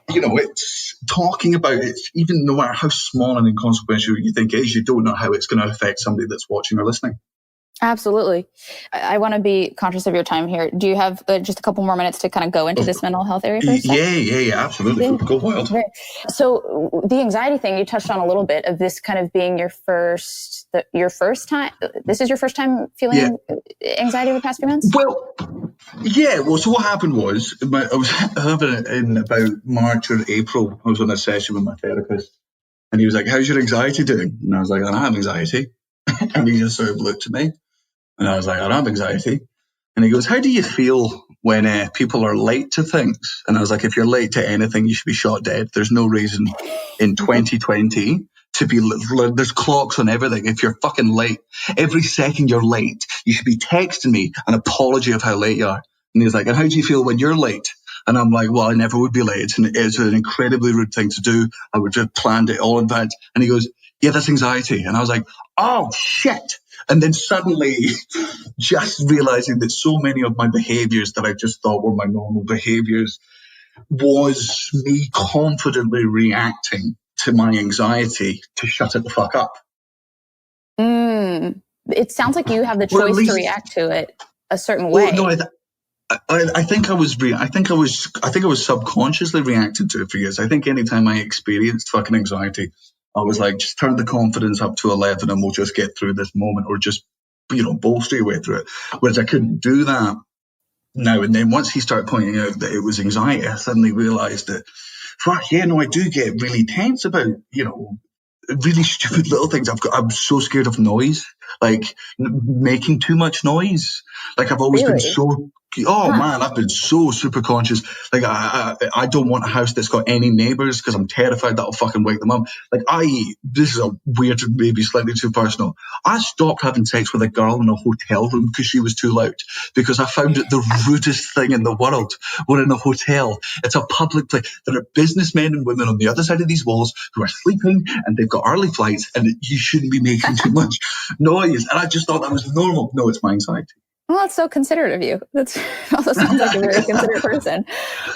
It's talking about it, even no matter how small and inconsequential you think it is, you don't know how it's going to affect somebody that's watching or listening. Absolutely. I want to be conscious of your time here. Do you have just a couple more minutes to kind of go into this mental health area first? Yeah, absolutely. Go wild. Okay. So the anxiety thing you touched on a little bit, of this kind of being your first time. This is your first time feeling anxiety over the past few months? Well, yeah. Well, so what happened was, I was having it in about March or April. I was on a session with my therapist, and he was like, "How's your anxiety doing?" And I was like, "I don't have anxiety." And he just sort of looked at me. And I was like, I don't have anxiety. And he goes, how do you feel when people are late to things? And I was like, if you're late to anything, you should be shot dead. There's no reason in 2020 to be, there's clocks on everything. If you're fucking late, every second you're late, you should be texting me an apology of how late you are. And he was like, and how do you feel when you're late? And I'm like, well, I never would be late. It's an incredibly rude thing to do. I would have planned it all in advance. And he goes, yeah, that's anxiety. And I was like, oh, shit. And then suddenly just realizing that so many of my behaviors that I just thought were my normal behaviors was me confidently reacting to my anxiety to shut it the fuck up. It sounds like you have the choice to react to it a certain way. No, I think I was subconsciously reacting to it for years. I think anytime I experienced fucking anxiety, I was like, just turn the confidence up to 11 and we'll just get through this moment, or just, bolster your way through it. Whereas I couldn't do that now. And then once he started pointing out that it was anxiety, I suddenly realized that, fuck, yeah, no, I do get really tense about, really stupid little things. I'm so scared of noise, like making too much noise. Like I've always been so, man, I've been so super conscious. Like I don't want a house that's got any neighbors because I'm terrified that'll fucking wake them up. Like this is a weird, maybe slightly too personal. I stopped having sex with a girl in a hotel room because she was too loud, because I found it the rudest thing in the world. We're in a hotel. It's a public place. There are businessmen and women on the other side of these walls who are sleeping, and they've got early flights, and you shouldn't be making too much noise. And I just thought that was normal. No, it's my anxiety. Well, that's so considerate of you. That's also sounds like a very considerate person.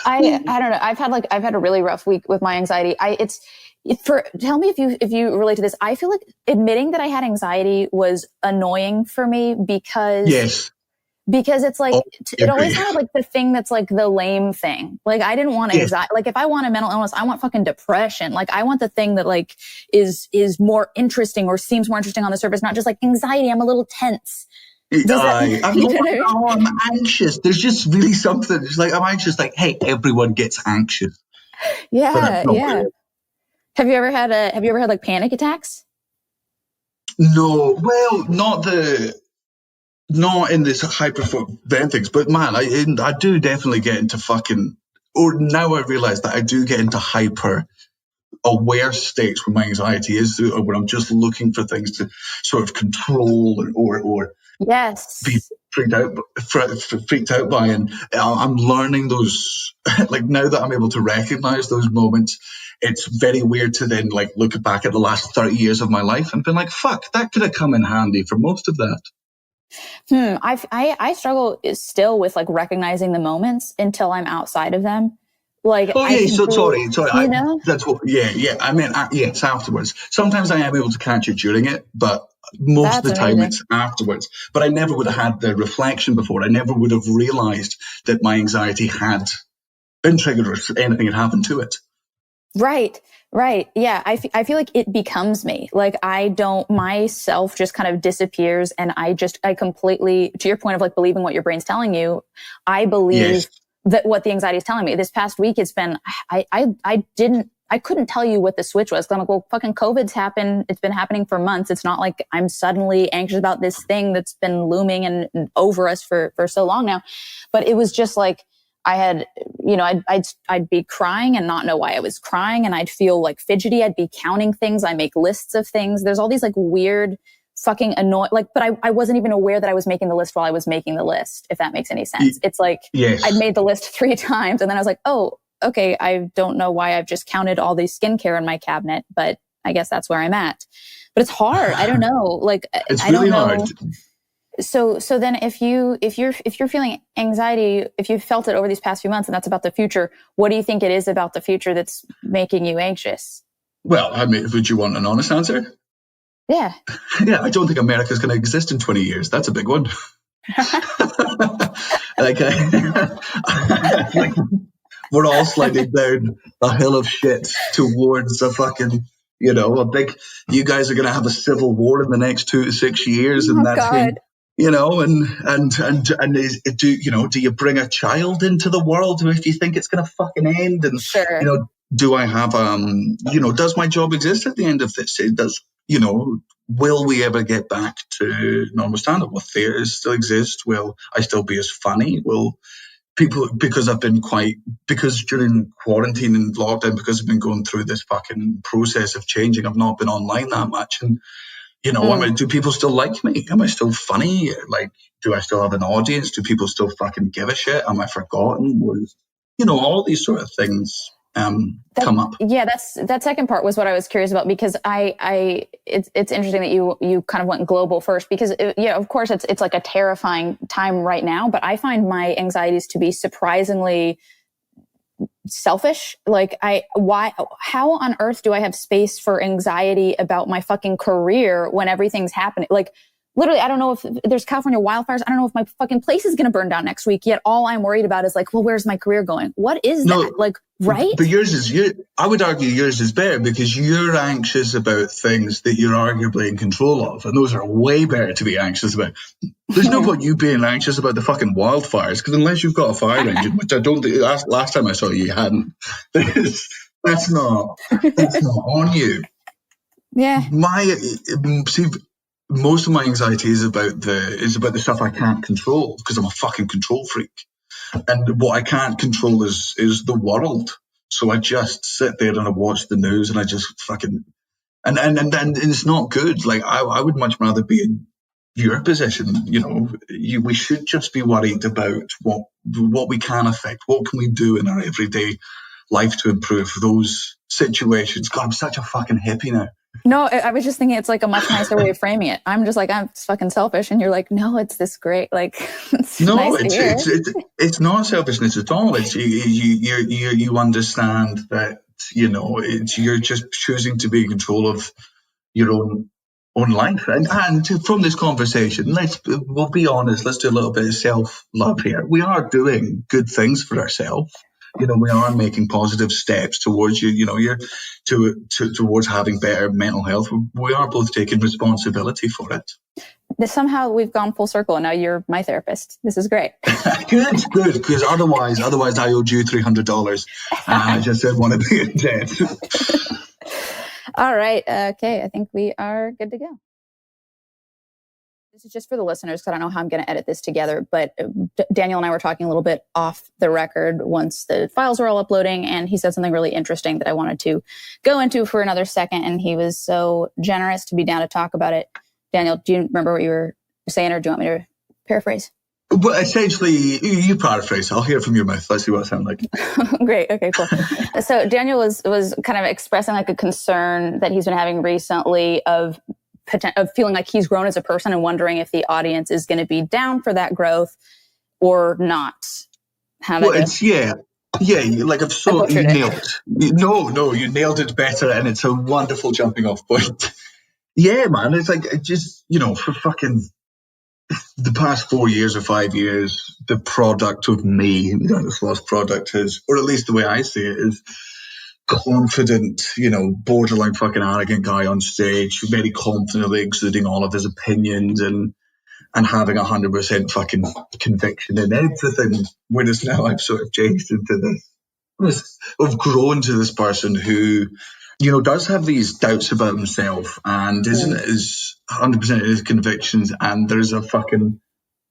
I don't know. I've had a really rough week with my anxiety. Tell me if you relate to this. I feel like admitting that I had anxiety was annoying for me because it's like, it always sounded like the thing that's like the lame thing. Like I didn't want anxiety. Like if I want a mental illness, I want fucking depression. Like I want the thing that like is more interesting or seems more interesting on the surface, not just like anxiety. I'm a little tense. I'm anxious. There's just really something. It's like I'm anxious. Like, hey, everyone gets anxious. Yeah. Have you ever had like panic attacks? No, well, not in this hypervent things, but man, I do definitely get into fucking. Or now I realize that I do get into hyper aware states where my anxiety is, or when I'm just looking for things to sort of control or be freaked out by. And I'm learning those, like now that I'm able to recognize those moments, it's very weird to then like look back at the last 30 years of my life and been like, fuck, that could have come in handy for most of that. I struggle still with like recognizing the moments until I'm outside of them. Like, sorry. That's what. Yeah. I mean, it's afterwards. Sometimes I am able to catch it during it, but most of the time it's afterwards. But I never would have had the reflection before. I never would have realized that my anxiety had been triggered or anything had happened to it. Right. Yeah. I feel like it becomes me. Like myself just kind of disappears, and I completely, to your point of like believing what your brain's telling you, I believe that what the anxiety is telling me. This past week, it's been, I couldn't tell you what the switch was. 'Cause I'm like, well, fucking COVID's happened. It's been happening for months. It's not like I'm suddenly anxious about this thing that's been looming and over us for so long now. But it was just like, I had, I'd be crying and not know why I was crying. And I'd feel like fidgety. I'd be counting things. I make lists of things. There's all these like weird fucking annoying, like, but I wasn't even aware that I was making the list while I was making the list, if that makes any sense. It's like, I'd made the list 3 times and then I was like, oh, okay, I don't know why I've just counted all these skincare in my cabinet, but I guess that's where I'm at. But it's hard. I don't know. Like, it's really hard. So then if you're feeling anxiety, if you felt it over these past few months and that's about the future, what do you think it is about the future that's making you anxious? Well, I mean, would you want an honest answer? Yeah. Yeah, I don't think America's going to exist in 20 years. That's a big one. like we're all sliding down a hill of shit towards a fucking, a big, you guys are going to have a civil war in the next 2 to 6 years. And that's do you bring a child into the world if you think it's going to fucking end? And, sure. Do I have, does my job exist at the end of this? Will we ever get back to normal standard? Will theaters still exist? Will I still be as funny? Will people, because during quarantine and lockdown, because I've been going through this fucking process of changing, I've not been online that much. And, do people still like me? Am I still funny? Like, do I still have an audience? Do people still fucking give a shit? Am I forgotten? All these sort of things come up. Yeah, that second part was what I was curious about, because it's interesting that you kind of went global first, because of course it's like a terrifying time right now, but I find my anxieties to be surprisingly selfish. Like how on earth do I have space for anxiety about my fucking career when everything's happening? Like, literally, I don't know if there's California wildfires. I don't know if my fucking place is going to burn down next week. Yet all I'm worried about is like, well, where's my career going? What is that? Like, right? But I would argue yours is better, because you're anxious about things that you're arguably in control of. And those are way better to be anxious about. There's no point you being anxious about the fucking wildfires, because unless you've got a fire engine, which I don't think, last time I saw you hadn't, that's not on you. Yeah. Most of my anxiety is about the stuff I can't control, because I'm a fucking control freak. And what I can't control is the world. So I just sit there and I watch the news and I just fucking and it's not good. Like I would much rather be in your position. We should just be worried about what we can affect. What can we do in our everyday life to improve those situations? God, I'm such a fucking hippie now. No, I was just thinking it's like a much nicer way of framing it. I'm just like, I'm fucking selfish. And you're like, no, it's this great. Like, it's not selfishness at all. It's you understand that, you're just choosing to be in control of your own life. And from this conversation, we'll be honest, let's do a little bit of self-love here. We are doing good things for ourselves. We are making positive steps towards towards having better mental health. We are both taking responsibility for it. Somehow we've gone full circle, and now you're my therapist. This is great. Good, because otherwise I owed you $300. I just didn't want to be in debt. All right. Okay. I think we are good to go. This is just for the listeners, because I don't know how I'm going to edit this together, but Daniel and I were talking a little bit off the record once the files were all uploading, and he said something really interesting that I wanted to go into for another second, and he was so generous to be down to talk about it. Daniel, do you remember what you were saying, or do you want me to paraphrase? Well, essentially, you paraphrase. I'll hear from your mouth. Let's see what I sound like. Great. Okay, cool. So Daniel was kind of expressing like a concern that he's been having recently of feeling like he's grown as a person and wondering if the audience is going to be down for that growth or not. Yeah, like you nailed it. No, you nailed it better, and it's a wonderful jumping off point. Yeah, man, it's like, just, for fucking the past 4 years or 5 years, the product of me, the Sloss product is, or at least the way I see it, is confident, borderline fucking arrogant guy on stage, very confidently exuding all of his opinions and having 100% fucking conviction in everything. Whereas now I've sort of changed into this, I've grown to this person who, does have these doubts about himself and isn't as 100% in his convictions. And there's a fucking,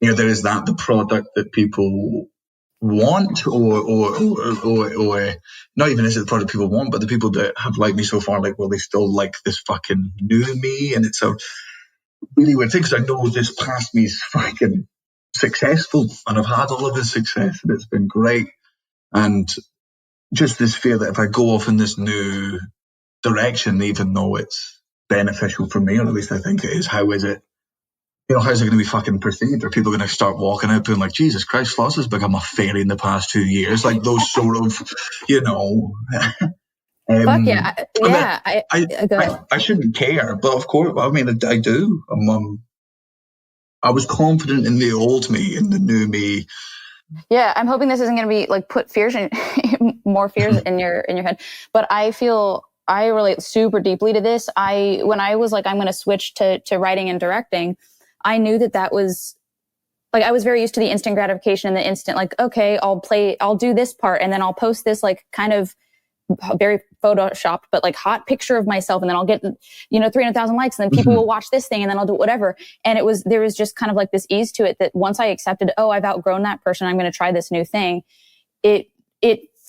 there is the product that people want or not even is it the product people want, but the people that have liked me so far, they still like this fucking new me. And it's a really weird thing because I know this past me is fucking successful and I've had all of this success and it's been great. And just this fear that if I go off in this new direction, even though it's beneficial for me, or at least I think it is, how is it? How's it going to be fucking perceived? Are people going to start walking out being like, Jesus Christ, Sloss has become a fairy in the past 2 years? Like those sort of, Fuck yeah. I shouldn't care, but of course, I do. I was confident in the old me, in the new me. Yeah, I'm hoping this isn't going to be put fears in more fears in your head. But I feel I relate super deeply to this. When I was I'm going to switch to writing and directing, I knew that was I was very used to the instant gratification and the instant okay, I'll do this part and then I'll post this kind of very photoshopped but hot picture of myself and then I'll get 300,000 likes and then people will watch this thing and then I'll do whatever. And there was just kind of this ease to it that once I accepted, I've outgrown that person, I'm going to try this new thing. It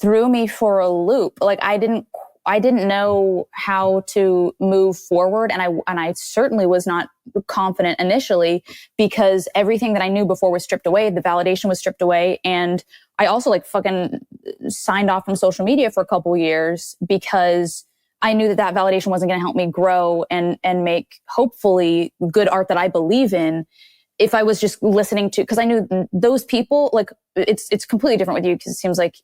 threw me for a loop. I didn't know how to move forward. And I certainly was not confident initially because everything that I knew before was stripped away. The validation was stripped away. And I also fucking signed off from social media for a couple years because I knew that validation wasn't going to help me grow and make hopefully good art that I believe in. If I was just listening to, because I knew those people, it's completely different with you because it seems like,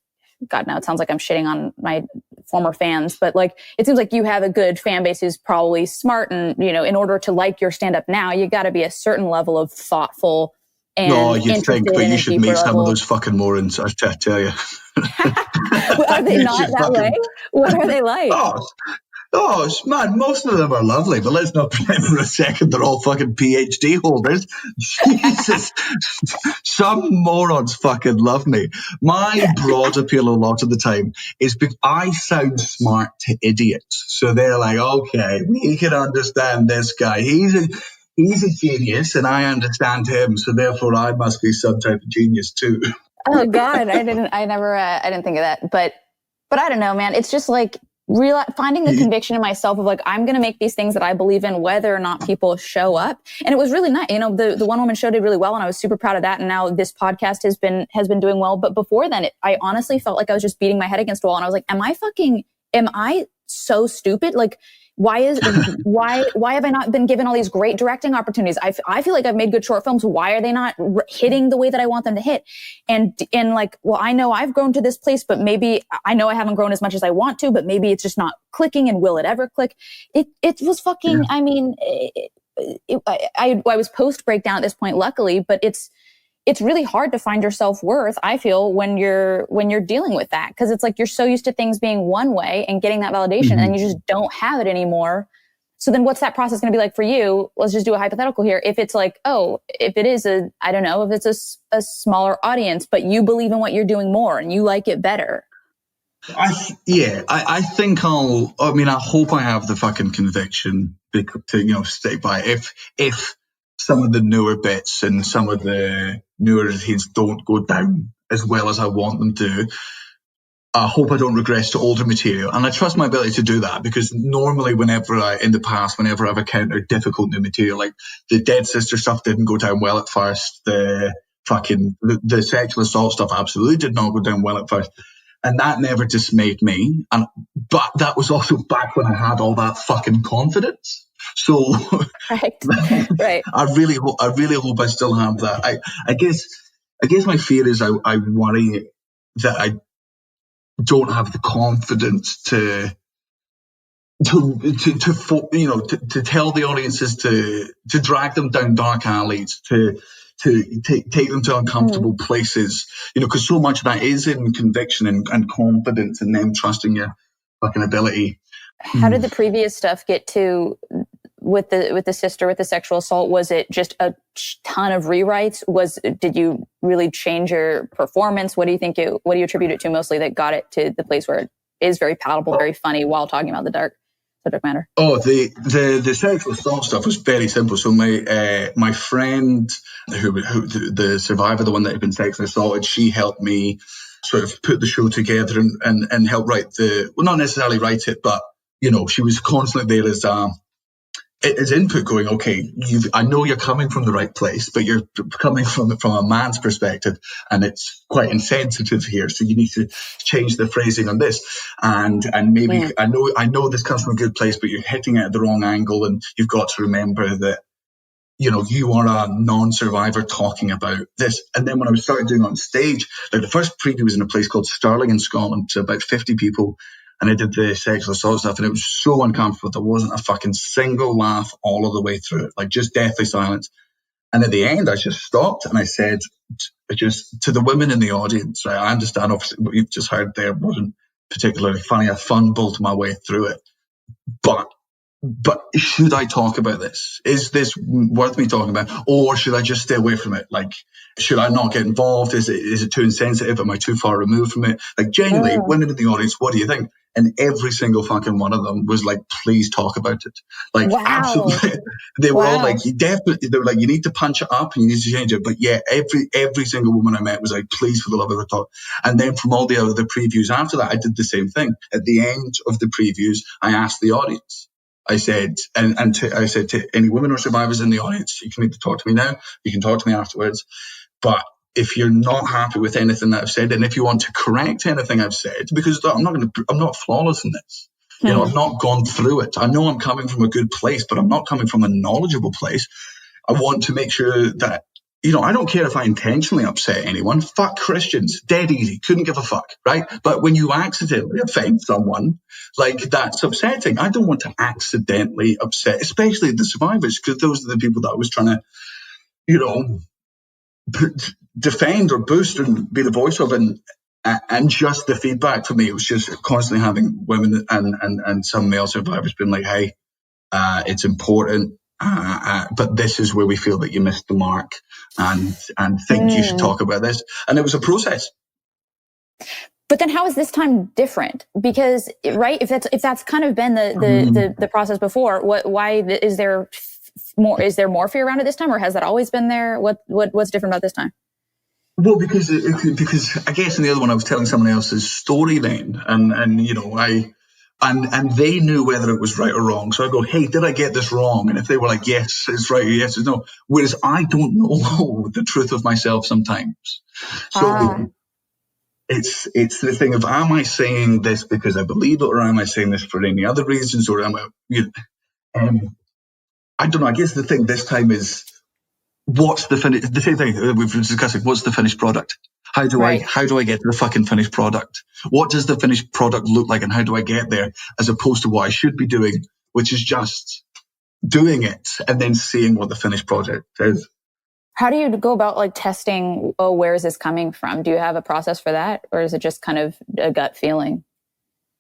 God, now it sounds like I'm shitting on my former fans, but it seems like you have a good fan base who's probably smart and, in order to like your stand up now, you got to be a certain level of thoughtful and you think, but you should meet some of those fucking morons, I tell you. Are they not that way? What are they like? Oh, man, most of them are lovely, but let's not pretend for a second they're all fucking PhD holders. Jesus. Some morons fucking love me. My broad appeal a lot of the time is because I sound smart to idiots. So they're like, okay, we can understand this guy. He's a genius and I understand him. So therefore I must be some type of genius too. Oh God, I didn't think of that. But I don't know, man. It's just finding the conviction in myself of I'm going to make these things that I believe in, whether or not people show up. And it was really nice. The one woman show did really well and I was super proud of that. And now this podcast has been doing well. But before then, I honestly felt like I was just beating my head against a wall. And I was like, am I so stupid? Why have I not been given all these great directing opportunities? I feel like I've made good short films. Why are they not hitting the way that I want them to hit? And I know I've grown to this place, but maybe I know I haven't grown as much as I want to, but maybe it's just not clicking. And will it ever click? It was fucking, yeah. I was post breakdown at this point, luckily, but it's really hard to find your self-worth, I feel, when you're dealing with that. Because it's you're so used to things being one way and getting that validation, and you just don't have it anymore. So then what's that process going to be like for you? Let's just do a hypothetical here. If it's if it is if it's a smaller audience, but you believe in what you're doing more and you like it better. I think I hope I have the fucking conviction to, stay by it. If some of the newer bits and some of the newer routines don't go down as well as I want them to, I hope I don't regress to older material. And I trust my ability to do that because normally whenever I've encountered difficult new material, like the Dead Sister stuff didn't go down well at first. The sexual assault stuff absolutely did not go down well at first. And that never dismayed me. But that was also back when I had all that fucking confidence. So right. I really hope I still have that. I guess my fear is I worry that I don't have the confidence to tell the audiences to drag them down dark alleys, to take them to uncomfortable places, because so much of that is in conviction and confidence and them trusting you. fucking ability. How did the previous stuff get to with the sister, with the sexual assault? Was it just a ton of rewrites? Did you really change your performance? What do you attribute it to mostly that got it to the place where it is very palatable, very funny while talking about the dark subject matter? Oh, the sexual assault stuff was very simple. So my friend who the survivor, the one that had been sexually assaulted, she helped me sort of put the show together and help write not necessarily write it, but she was constantly there as input, going, okay, I know you're coming from the right place, but you're coming from a man's perspective, and it's quite insensitive here. So you need to change the phrasing on this, and maybe I know this comes from a good place, but you're hitting it at the wrong angle, and you've got to remember that you are a non-survivor talking about this. And then when I started doing it on stage, like the first preview was in a place called Stirling in Scotland, to about 50 people. And I did the sexual assault stuff, and it was so uncomfortable. There wasn't a fucking single laugh all of the way through it, like just deathly silence. And at the end, I just stopped and I said, just to the women in the audience, right, I understand obviously what you've just heard there wasn't particularly funny. I fumbled my way through it. But should I talk about this? Is this worth me talking about? Or should I just stay away from it? Like, should I not get involved? Is it too insensitive? Am I too far removed from it? Like, genuinely, women in the audience, what do you think? And every single fucking one of them was like, please talk about it. Like, absolutely. They were all like, they were like, you need to punch it up and you need to change it. But yeah, every single woman I met was like, please, for the love of God, talk. And then from all the other previews after that, I did the same thing. At the end of the previews, I asked the audience, I said, I said to any women or survivors in the audience, you can either talk to me now, you can talk to me afterwards. But if you're not happy with anything that I've said, and if you want to correct anything I've said, because I'm not flawless in this. I've not gone through it. I know I'm coming from a good place, but I'm not coming from a knowledgeable place. I want to make sure that, I don't care if I intentionally upset anyone. Fuck Christians. Dead easy. Couldn't give a fuck, right? But when you accidentally offend someone, like, that's upsetting. I don't want to accidentally upset, especially the survivors, because those are the people that I was trying to, defend or boost and be the voice of. And just the feedback for me, it was just constantly having women and some male survivors being like, hey, it's important. But this is where we feel that you missed the mark and think you should talk about this. And it was a process. But then how is this time different? Because, right, if that's kind of been the process before, why is there more fear around it this time, or has that always been there? What's different about this time? Well, because I guess in the other one I was telling someone else's story then, and they knew whether it was right or wrong. So I go, hey, did I get this wrong? And if they were like, yes, it's right, or yes, it's no. Whereas I don't know the truth of myself sometimes. So it's the thing of, am I saying this because I believe it, or am I saying this for any other reasons, or am I, I don't know. I guess the thing this time is, what's the same thing we've been discussing, what's the finished product? How do I get to the fucking finished product? What does the finished product look like, and how do I get there, as opposed to what I should be doing, which is just doing it and then seeing what the finished project is. How do you go about like testing, where is this coming from? Do you have a process for that, or is it just kind of a gut feeling?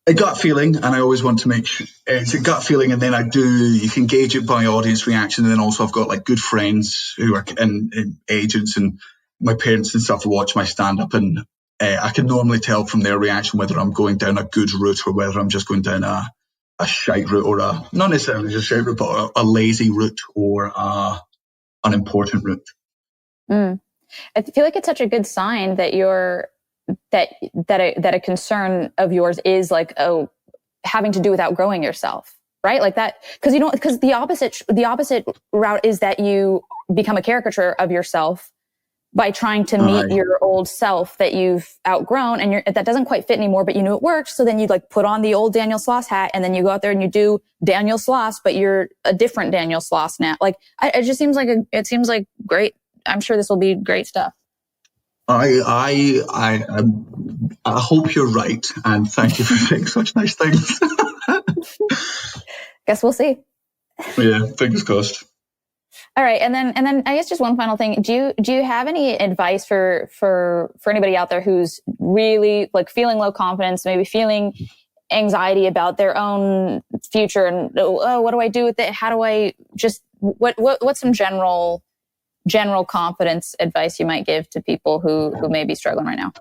A gut feeling, and I always want to make sure it's a gut feeling, and then you can gauge it by audience reaction. And then also I've got like good friends who are and agents and my parents and stuff who watch my stand-up, and I can normally tell from their reaction whether I'm going down a good route or whether I'm just going down a shite route, or not necessarily just a shite route, but a lazy route or an important route. I feel like it's such a good sign that that a concern of yours is like, having to do with outgrowing yourself, right? Like that, because the opposite route is that you become a caricature of yourself by trying to meet your old self that you've outgrown, and that doesn't quite fit anymore, but you knew it worked. So then you like put on the old Daniel Sloss hat, and then you go out there and you do Daniel Sloss, but you're a different Daniel Sloss now. Like, it just seems like it seems like great. I'm sure this will be great stuff. I hope you're right, and thank you for saying such nice things. Guess we'll see. Yeah, fingers crossed. All right, and then I guess just one final thing. Do you have any advice for anybody out there who's really like feeling low confidence, maybe feeling anxiety about their own future and what do I do with it? How do I just what's some general confidence advice you might give to people who may be struggling right now?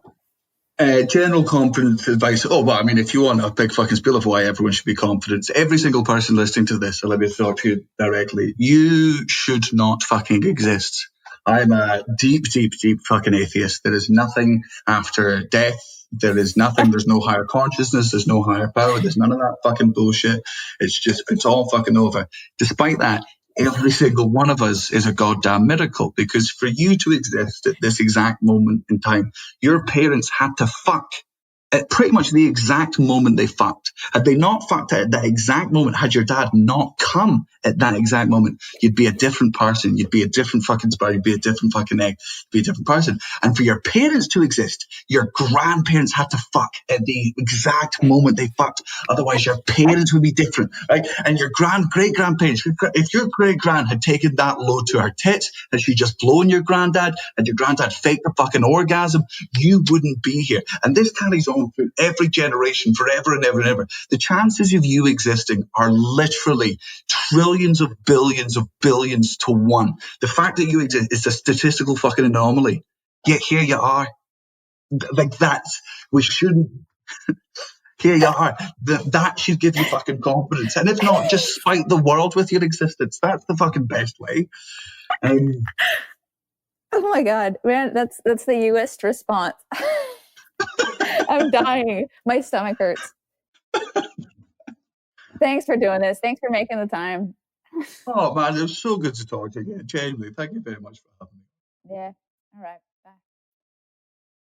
General confidence advice. Oh, well, I mean, if you want a big fucking spiel of why everyone should be confident, every single person listening to this, so let me talk to you directly. You should not fucking exist. I'm a deep, deep, deep fucking atheist. There is nothing after death. There is nothing. There's no higher consciousness. There's no higher power. There's none of that fucking bullshit. It's all fucking over. Despite that, every single one of us is a goddamn miracle, because for you to exist at this exact moment in time, your parents had to fuck at pretty much the exact moment they fucked. Had they not fucked at that exact moment, had your dad not come at that exact moment, you'd be a different person. You'd be a different fucking sperm. You'd be a different fucking egg. You'd be a different person. And for your parents to exist, your grandparents had to fuck at the exact moment they fucked. Otherwise, your parents would be different, right? And your great-grandparents, if your great-grand had taken that load to her tits, had she just blown your granddad, and your granddad faked a fucking orgasm, you wouldn't be here. And this carries on through every generation, forever and ever and ever. The chances of you existing are literally trillions of billions to one. The fact that you exist is a statistical fucking anomaly. Yet here you are. Like that's, we shouldn't, here you are. That should give you fucking confidence. And if not, just spite the world with your existence. That's the fucking best way. Oh my God, man, that's the U.S. response. I'm dying. My stomach hurts. Thanks for doing this. Thanks for making the time. Oh man, it was so good to talk to you. Genuinely, thank you very much for having me. Yeah. All right.